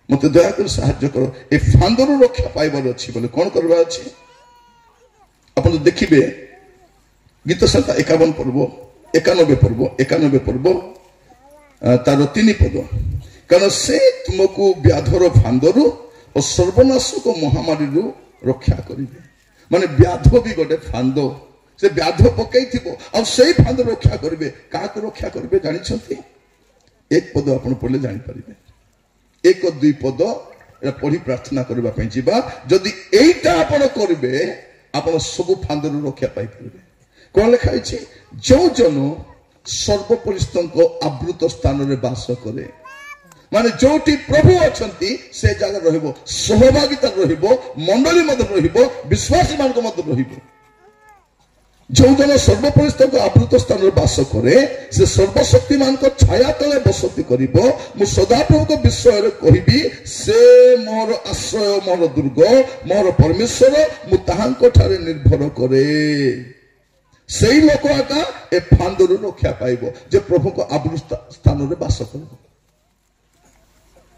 मत दयाकर साहाय्य कर ए फांदर रक्षा पाइबार अच्छी बोले कौन करवा अच्छी आप देखिए गीत संहिता 91 पर्व तार 3 पद कारण से तुमको व्याधर फांदर और सर्वनाशक महामारी रक्षा करेंगे माने व्याध भी गोटे फांद से व्याध पकई से फांद रक्षा करेंगे क्या रक्षा करेंगे जानी एक पद आप पढ़ले जापर 1-2 पद पढ़ी प्रार्थना करने जावा जदि एटा आपण करेंगे आप सब फांदर रक्षा पाई कौन लिखाई जो जन सर्वपरिस्त आवृत स्थान में बास करे माने जोटी प्रभु अच्छा से जगह रहभागिता मंडली विश्वासी मान जो जन सर्वपरिस्त आवृत स्थान में बास करे से सर्वशक्तिमान छाया तले बसती कर सदाप्रभु को विषय कहबी से मोर आश्रय मोर दुर्ग मोर परमेश्वर मुझे निर्भर करे से लोक आका ए फांदर रक्षा पाइब जे प्रभु को आवृत स्थान में बास कर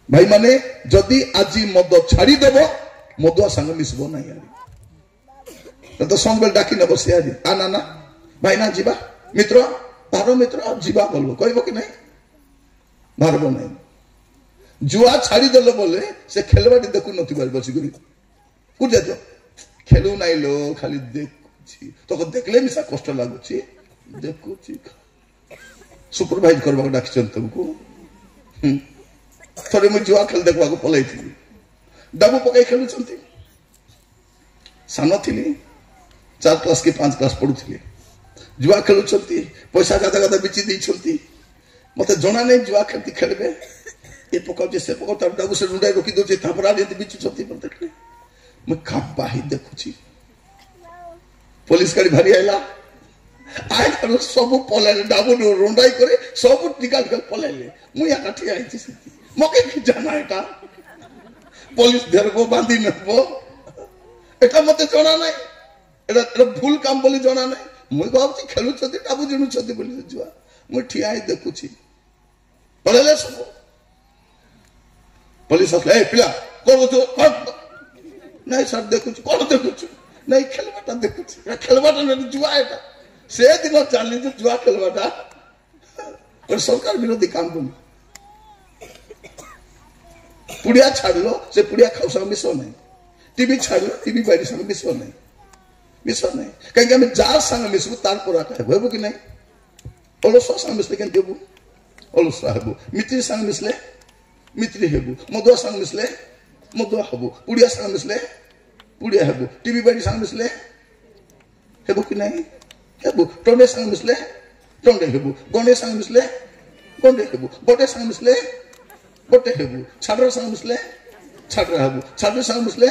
भाई माने जदि आज मद छाड़देव मदुआ सांग मिसब ना तो संग डाकी नब सी ना ना भाई ना जीवा मित्र भार मित्र जीवा बोल कह कि नहीं भारब नहीं जुआ छाड़देल बोले से खेलवाटी देखु न बसिक कौट जा खेलु ना लो खाली देखुची तो देखले मिसा कष्ट लगुच देखुची सुपरभाइज करवा डाक तुमको थोड़े मुझे जुआ खेल देखा पलई डाबू पकई खेलुं सान थी 4 क्लास की 5 क्लास पढ़ुली जुआ खेलुं पैसा गादा गादा बिची देती मत जना नहीं जुआ खेलती खेलबे ये पकाऊ से पकाऊ तार डाबू से रुंडाई रोकी दौर तापर बिचुंट देखले मुझे खापा ही देखुची पुलिस गाड़ी भारी आईला आई सब पलैले डाबू रुंडाई करे सब टिका टिका पलैले मुझे ठिया आई मके कि जाना एटा पुलिस धर को बांधी नबो एटा मते जना नहीं एटा भूल काम बोली जना नहीं मुई कहब खेलु छथि डाबू जिणु छथि बोली जुआ मुई ठिया ही देखुची पलैले सब पुलिस असले ए पिला कोन तो नहीं सर देखुची कोन देखुची नहीं खेलबाटा देखुची खेलबाटा नहीं जुआ एटा से दिन चली जो जुआ खेलबाटा और सरकार विरोधी काम बोली पुड़िया छाड़ लो से पुड़िया खाऊ संग मिसो नहीं टीवी छाड़ लो टीवी बाड़ी संग मिसो नहीं कहीं हमें जार संग मिसबू तार पर हेबू कि नहीं अलसुआ संग मिसले केन देबू अलसुआ हेबू मित्री संग मिसले मित्री हेबू मदुआ संग मिसले मदुआ हेबू पुड़िया संग मिसले पुड़िया हेबू टीवी बाड़ी संग मिसले हेबू कि नहीं हेबू टोंडे संग मिसले टोंडे हेबू गोंडे संग मिसले गोंडे हेबू बोटे संग मिसले बोटे हेबू छाड़ संग मिसले छाड़ हेबू छाड़ संग मिसले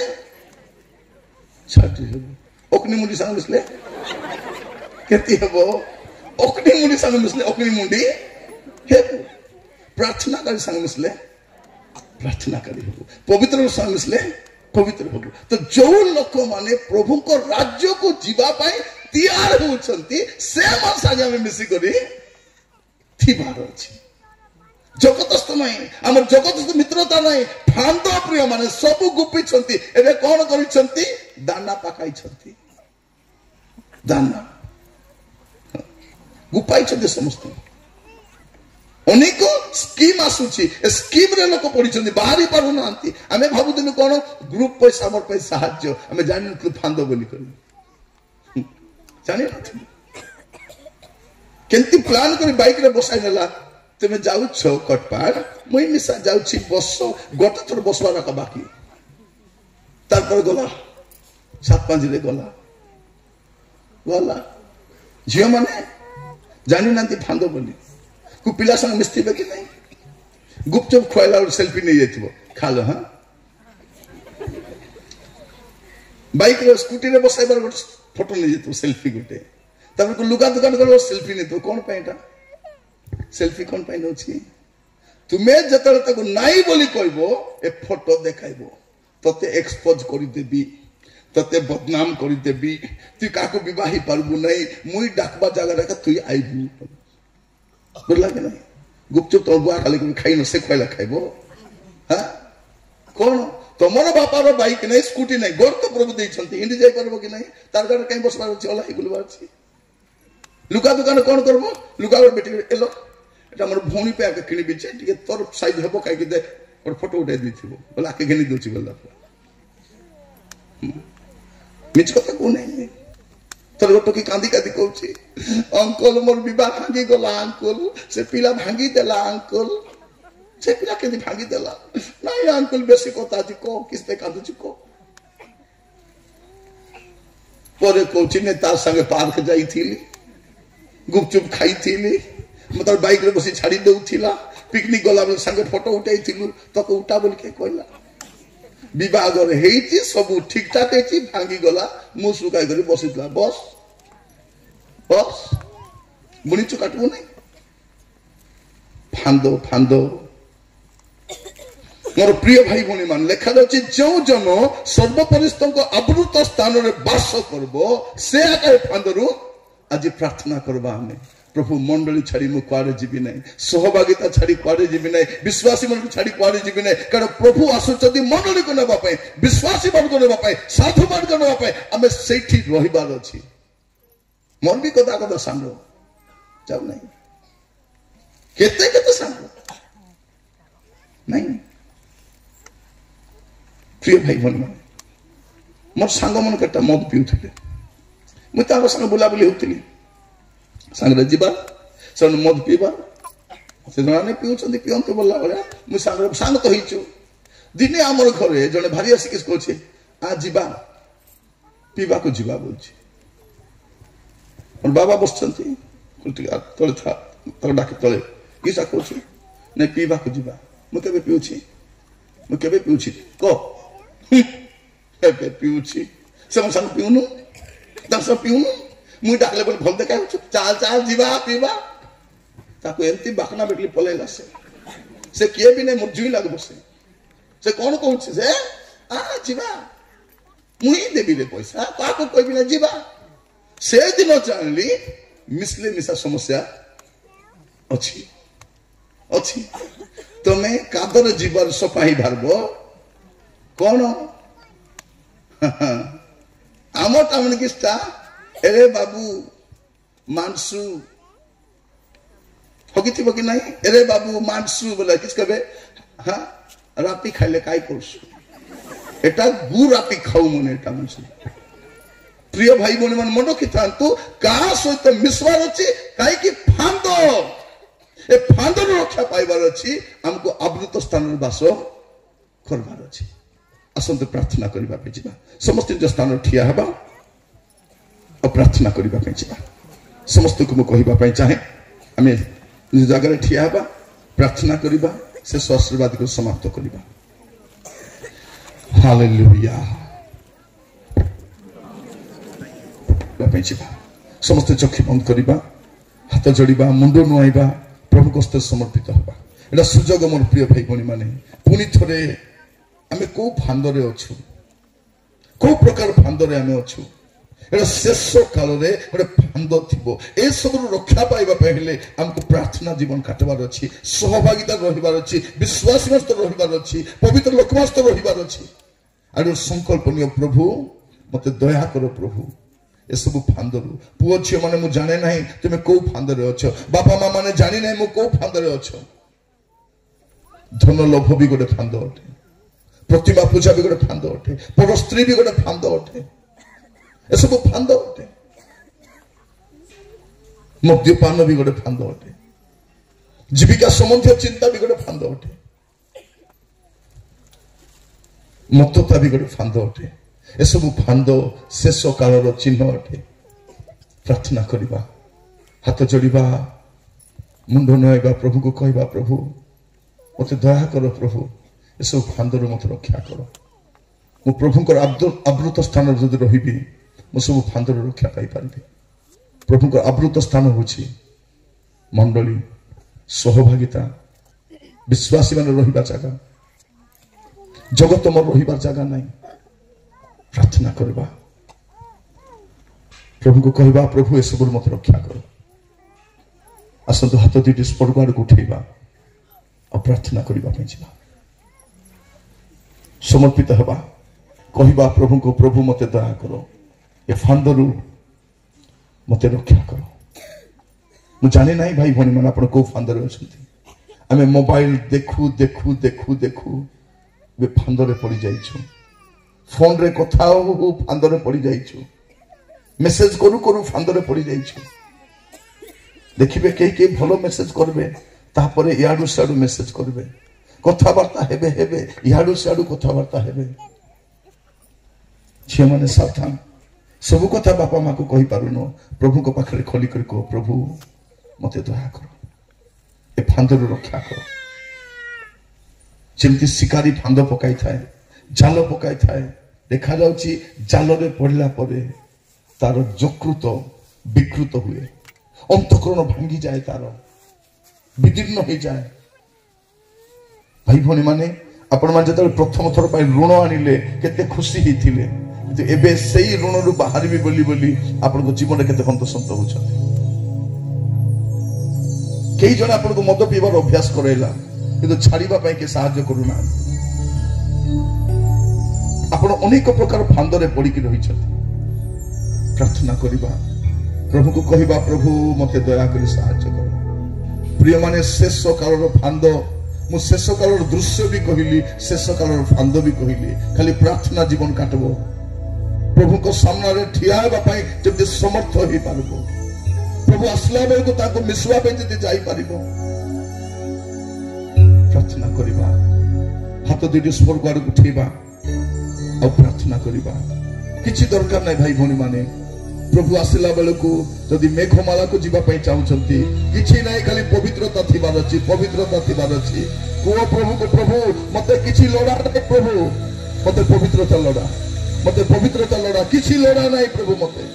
छाड़ हेबू ओकनी मुंडी संग मिसले केती हेबो ओकनी मुंडी संग मिसले ओकनी मुंडी हेबू प्रार्थना करी संग मिसले प्रार्थना करी हेबू पवित्र संग मिसले पवित्र हेबू तो जो लोक माने प्रभु को राज्य को जीवा पाए तैयार होउछंती से मन साजा में मिसी करी थिबार अछि जगतस्थ नहीं आम जगतस्थ मित्रता नहीं फांद प्रिय माने सब गुपी एबे कौन करी दाना पकाई दाना गुपाई समस्त अनेक स्कीम आसूची स्कीम रे लोक पड़ी बाहरी पारु ना आमे भाबुदिन कौन ग्रुप पैसा मोर पे साहाय्य आमे जानि फांद बोली करी जानि केंती प्लान करी बाइक रे बसाई नेला तुम जाऊ कटपाड़ मुई मिसा जाऊँ बस गोटे थर बसवार का बाकी तार गला 7-5 गला गला झील मैंने जानी ना फांद बोली को पिला संग मिस्थिबे कि नहीं गुपचुप खुआला सेल्फी नहीं जाइथिबो खालो हां बाइक रे स्कूटी रे बसाइबार गोटे फोटो नहीं जाइथिबो सेल्फी गोटे तब को लुका दुकान कर सेल्फी नहीं तो कौन पाइटा सेल्फी कौन पाइ नछि तुमे जतले तक नाई बोली कहबो ए फोटो देखाइबो तते एक्सपोज करि देबी तते बदनाम करि देबी तू काको विवाही परबु नहीं मुई डाकबा जगह रे तू आइबू बोला के नहीं गुपचुप तो बुआ खाली खाई न से खैला खाइबो हां कोन तमर बापार बाइक नहीं स्कूटी नहीं गोर तो प्रभु दे छंती हिंदी जाय परबो कि नहीं तार गार कहीं बसबार छी ओला गुलबार छी लुका दुकान कौन करबो लुका बेटी एलो एटा मोर भौणी पे आके किनी बिचे टिके तोर साइज हेबो काई के दे और फोटो उठाई दिथिबो बोला आके घेनी दोची बोला मिछ कथा को नहीं तोर गोटो की कांदी कांदी कहउची अंकल मोर विवाह भांगी गला अंकल से पिला भांगी देला अंकल से पिला के भांगी देला नहीं अंकल बेसी कथा जी को किस पे कांदुची को परे कहउची ने तार संगे पार्क जाई थीली गुपचुप खाई थीली मतलब बाइक रे बसी छाड़ी दउ थिला पिकनिक गला बेल संगे फोटो उठाई थिलु तो को उठा बोल के कहला विवाह रे हेची सब ठीक ठाक हेची भांगी गला मु सुकाई करी बसितला बस बस मुनि चु काटबो नहीं फांदो फांदो मोर प्रिय भाई भनी मान लेखा जाउची जो जन सर्वपरिस्थ को आवृत स्थान रे वास करबो से आके फांदरु आज प्रार्थना करबा हमें प्रभु मंडली छाड़ी मु कुआडे जीवी नहीं सहभागिता छाड़ी कुआडे जीवी नहीं विश्वासी मन छाड़ी कुआडे जीवी नहीं कारण प्रभु आसुचदी मंडली को नेबा पय विश्वासी मन को नेबा पय साधु मन को नेबा पय हमें सेठी रहिबार अछि मन भी कदा कदा सांगो जाउ नहीं केते केते सांगो नहीं प्रिय भाई मन मोर सांग मन केटा मद पिउथिले मु तार संग बुला बुली होतिली सांगरे जीवा सन मद पीबा से जने पिउछंदी पियंतो बोला बोला मु सांग तो हिचु दिने हमर घरे जने भारी आसी किस कहछे आ जीवा पीबा को जीवा बोलछि और बाबा बसछंती कुलटी तळे था तक डाके तळे किसा कहछि नै पीबा को जीवा मु केबे पिउछि को केबे पिउछि से संग पिउनु दस पिउनु मुई डाकले बोल भल देखा चाल चाल जीवा पीवा ताको एंती बाखना बेटली पलेला से किए भी नहीं मुरजुई लाग बसे से कौन कहउछ से आ जीवा मुई देबी रे पैसा ताको कोई भी ना जीवा से दिन जानली मिसले मिसा समस्या अछि अछि तमे कादर जीवर सफाई भारबो कौन आमो टामन किस्ता एरे बाबू मानसु होगी थी कि नहीं एरे बाबू मानसु बोला किस कबे हाँ राती खाइले काई करसु एटा गु राती खाऊ मने एटा मानसु प्रिय भाई बोने मन मनो कि थांतु का सहित मिसवार अछि काई कि फांदो ए फांदो रक्षा पाइबार अछि हमको आवृत स्थान रे वास करबार अछि असंत प्रार्थना करिबा पे जिबा समस्त जो स्थान ठिया हबा और प्रार्थना करिबा पे जिबा समस्त को मु कहिबा पे चाहे हमें निज जगह ठिया हबा प्रार्थना करिबा से आशीर्वाद को समाप्त करिबा हालेलुया पे जिबा समस्त चक्षु बंद करिबा हाथ जोड़िबा मुंडो नुआइबा प्रभु को समर्पित हबा एटा सुजोग मोर प्रिय भाई भणी माने पुनी थरे आमे को फांदरे अछु को प्रकार फांदरे आमे अछु एटा शेष काल रे गोटे फांद थिबो ए सब रक्षा पाइबा पहिले हमको प्रार्थना जीवन काटबार अछि सहभागिता रहिबार अछि विश्वास मस्त रहिबार अछि पवित्र लोक मस्त रहिबार अछि आरो संकल्प नियो प्रभु मते दया करो प्रभु ए सब फांदरु पुओ छियो माने मु जाने नाही तुमे को फांदरे अछो बापा मां माने जानि नाही मु को फांदरे अछो धन लोभ भी गोटे फांद अटे प्रतिमा पूजा भी गोटे फांद अटे पर स्त्री भी गोटे फांद अटे ए सब फांद अटे मद्यपान भी गोटे फांद अटे जीविका संबंधी चिंता भी गोटे फांद अटे मत्तता भी गोटे फांद अटे ए सब फांद शेष कालर चिन्ह अटे प्रार्थना करिबा हाथ जोड़िबा मुंड नुआइबा प्रभु को कहबा प्रभु मत दया कर प्रभु ये सब फांदर मत रक्षा कर मु प्रभुंकर आवृत स्थान जदि रही मु सब फांदर रक्षा पाई पारि प्रभुंकर आवृत स्थान होछि मंडली सहभागिता विश्वासी मान रहिबा जगह जगत मोर रहिबार जगह नहीं प्रार्थना करबा प्रभु को कहबा प्रभु ये सब मत रक्षा कर आसतु हाथ दुईटी स्वर्ग आड़ को उठेबा और प्रार्थना करबा पे जिबा समर्पित हबा कहबा प्रभु को प्रभु मते दया करो ये फांदरू मते रक्षा करो मु जाने नहीं भाई भनी मन आपण को फांदर अछंती आमे मोबाइल देखू देखू देखू देखू बे फांदरे पड़ी जाइछु फोन रे कथा हो फांदरे पड़ी जाइछु मेसेज करू करू फांदरे पड़ी जाइछु देखिबे के भलो मेसेज करबे तापरे याडू साडू मेसेज करबे कथा वार्ता हेबे हेबे याडू साडू कथा वार्ता हेबे झियो माने सावधान सब कथा बापा माँ को कहि पारुनो प्रभु को पाखरे खोली कर को प्रभु मते दया करो ए फांदर रक्षा करो जेमती शिकारी फांद पकाई थाए जाल पकाई थाए देखा जाउची जाल रे पड़ला परे तार जकृत विकृत हुए अंतकरण भांगी जाए तार विदीर्ण हो जाए भाई भनी माने आपण मान जत प्रथम थर पाई ऋण आनिले केते खुशी हिथिले किंतु एबे सेही ऋण रु बाहर भी बोली बोली आपण को जीवन रे केते हंतसंत होछथि केई जण आपण को मद पीबार अभ्यास करेला किंतु छाड़ीबा पई के सहाय्य करूना आपण अनेक प्रकार फांदरे पड़ी कि रही छथि प्रार्थना करिबा प्रभु को कहबा प्रभु मते दया करी सहाय्य कर प्रिय माने शेष कालर फांद मु शेष कालर दृश्य भी कहली शेष कालर फांद भी कहली खाली प्रार्थना जीवन काटबो प्रभु को सामने रे ठिया हेबा पई जति समर्थ होई पारबो प्रभु असला बेल को ताको मिसवा पे जति जाई पारिबो प्रार्थना करिबा हाथ दुईटी स्वर्ग आड़ उठेबा और प्रार्थना करिबा किछि दरकार नै भाई भनी माने प्रभु आसिला बेलू जदि मेघमाला को जीवा चाहते किसी ना खाली पवित्रता थिबार अछि पवित्रता थिबार अछि को प्रभु को प्रभु मते किछि लोड़ा नै प्रभु मते पवित्रता लोड़ा किछि लोड़ा नै प्रभु मते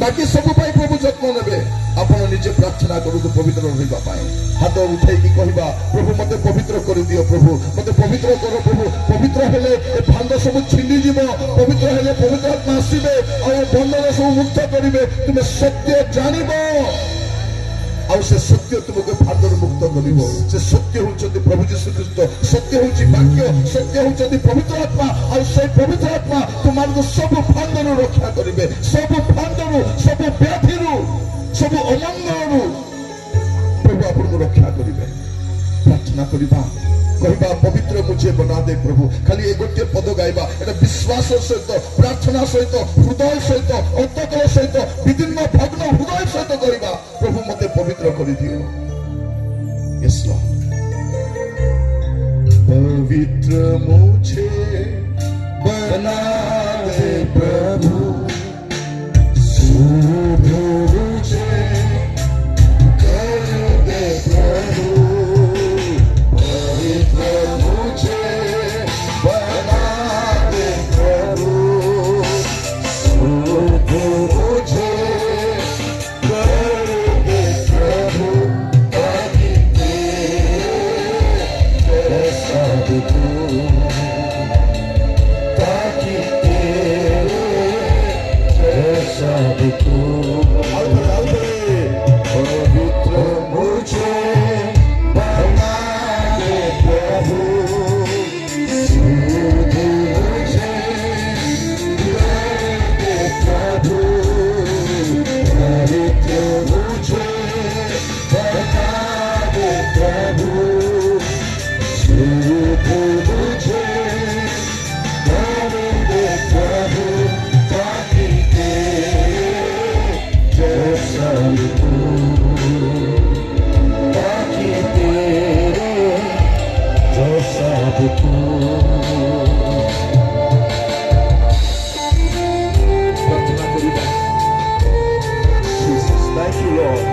बाकी सब पाई प्रभु जत्न नेबे आपण निजे प्रार्थना करू तो पवित्र रहिबा पाए हाथ उठाई की कहबा प्रभु मते पवित्र कर दियो प्रभु मते पवित्र करो प्रभु पवित्र हेले ए फांद सब छिली जीवो पवित्र हेले पवित्र आत्मा आसीबे और बंधन सब मुक्त करिवे तुमे सत्य जानिबो और से सत्य तुमको फांदर मुक्त करिवो से सत्य होचंती प्रभु यीशु ख्रीस्त सत्य होची वाक्य सत्य होचंती पवित्र आत्मा और से पवित्र आत्मा तुमको सब फांदर रक्षा करिवे सब फांदर सब व्याधिरु सब अमंगलरु प्रभु आपन रक्षा करिवे प्रार्थना करिबा कहबा पवित्र मुझे बना दे प्रभु खाली ए गोटे पद गाइबा एटा विश्वास सहित प्रार्थना सहित हृदय सहित अंतकल सहित विदिन्न भग्न हृदय सहित करिबा प्रभु मते पवित्र करि दियो यस लॉर्ड पवित्र मुझे बना दे प्रभु शुद्ध मुझे कर दे प्रभु Thank you, Lord.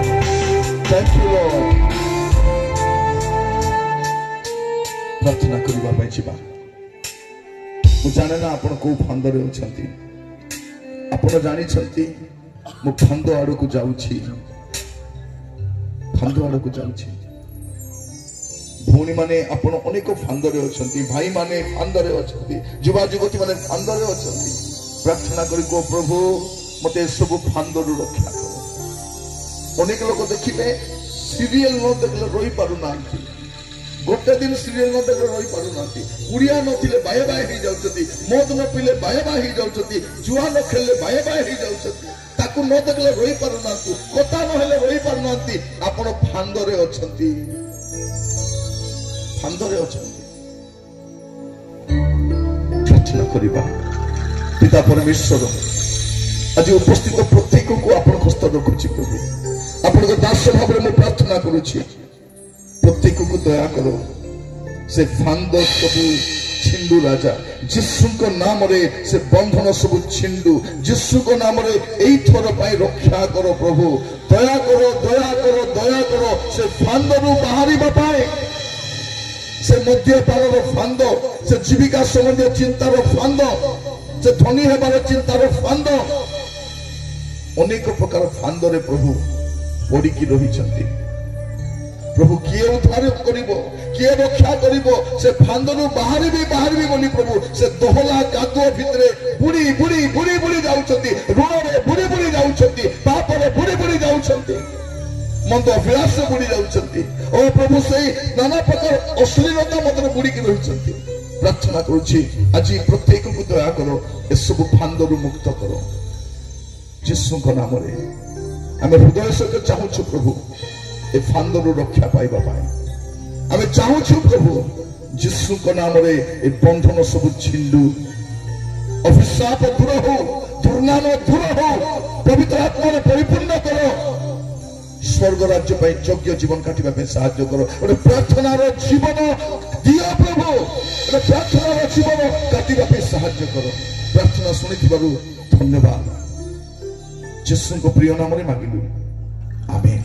Thank you, Lord. प्रार्थना करबा पई छिबा मु जाने ना आपण को फांदरे अछंती आपण जानि छंती मु फांदो आडो को जाउछि भौणी माने आपण अनेक फांदरे अछंती भाई माने फांदरे अछंती युवा युवती माने फांदरे अछंती प्रार्थना करी को प्रभु मते सब फांदरु रक्षा करो अनेक लोक देखिबे सीरियल न देखले रही पारु नांती गोटे दिन सीरियल न देखले रही पारु नांती गुड़िया नथिले बाय बाय ही जाउछती मद न पीले बाय बाय ही जाउछती जुआ न खेलले बाय बाय ही जाउछती ताकू न देखले रही पारु नांती कथा न हेले रही पारु नांती आपण फांदरे अछंती प्रार्थना करिबा पिता परमेश्वर आज उपस्थित प्रत्येक को आपण हस्त रखुछि प्रभु आपण दास भाव में प्रार्थना करुछि प्रत्येक को दया करो से फांद सब छिंडू राजा जिसु को नाम रे से बंधन सब छिंडू जिसु को नाम रे एई थोर पाई रक्षा करो प्रभु दया करो दया करो दया करो से फांदरू बाहरी बापाए से मद्यपान फांद से जीविका संबंधी चिंतार फांद से धनी हेबार चिंतार फांद अनेक प्रकार फांदरे प्रभु पड़िकी रही प्रभु किए उद्धार करिबो किए रक्षा करिबो से फांदरू बाहरी भी बोली प्रभु से दोहला कादुआ भितरे बुड़ी बुड़ी बुड़ी बुड़ी जाउछंती ऋण रे बुड़ी बुड़ी जाउछंती पाप रे बुड़ी बुड़ी जाउछंती मंद अभिलाष बुड़ी जाउछंती ओ प्रभु से नाना प्रकार अश्लीलता मध्य बुड़ीकी रही प्रार्थना करुछि आज प्रत्येक को दया करो ए सब फांदरू मुक्त करो यीशु को नाम रे आमे हृदय से चाहूछु प्रभु ए फांदरू रक्षा पाइबा पाए आमे चाहूछु प्रभु यीशु को नाम रे ए बंधन सब छिंडू अभिशाप दूर हो दुर्नाम दूर हो पवित्र आत्मा रे परिपूर्ण करो स्वर्ग राज्य पाई योग्य जीवन काटिबा पे सहायता करो और प्रार्थना रो जीवन दिया प्रभु और प्रार्थना रो जीवन काटिबा पे सहायता करो प्रार्थना सुनिथिबारु धन्यवाद यीशु को प्रिय नाम रे मांगिलु आमेन।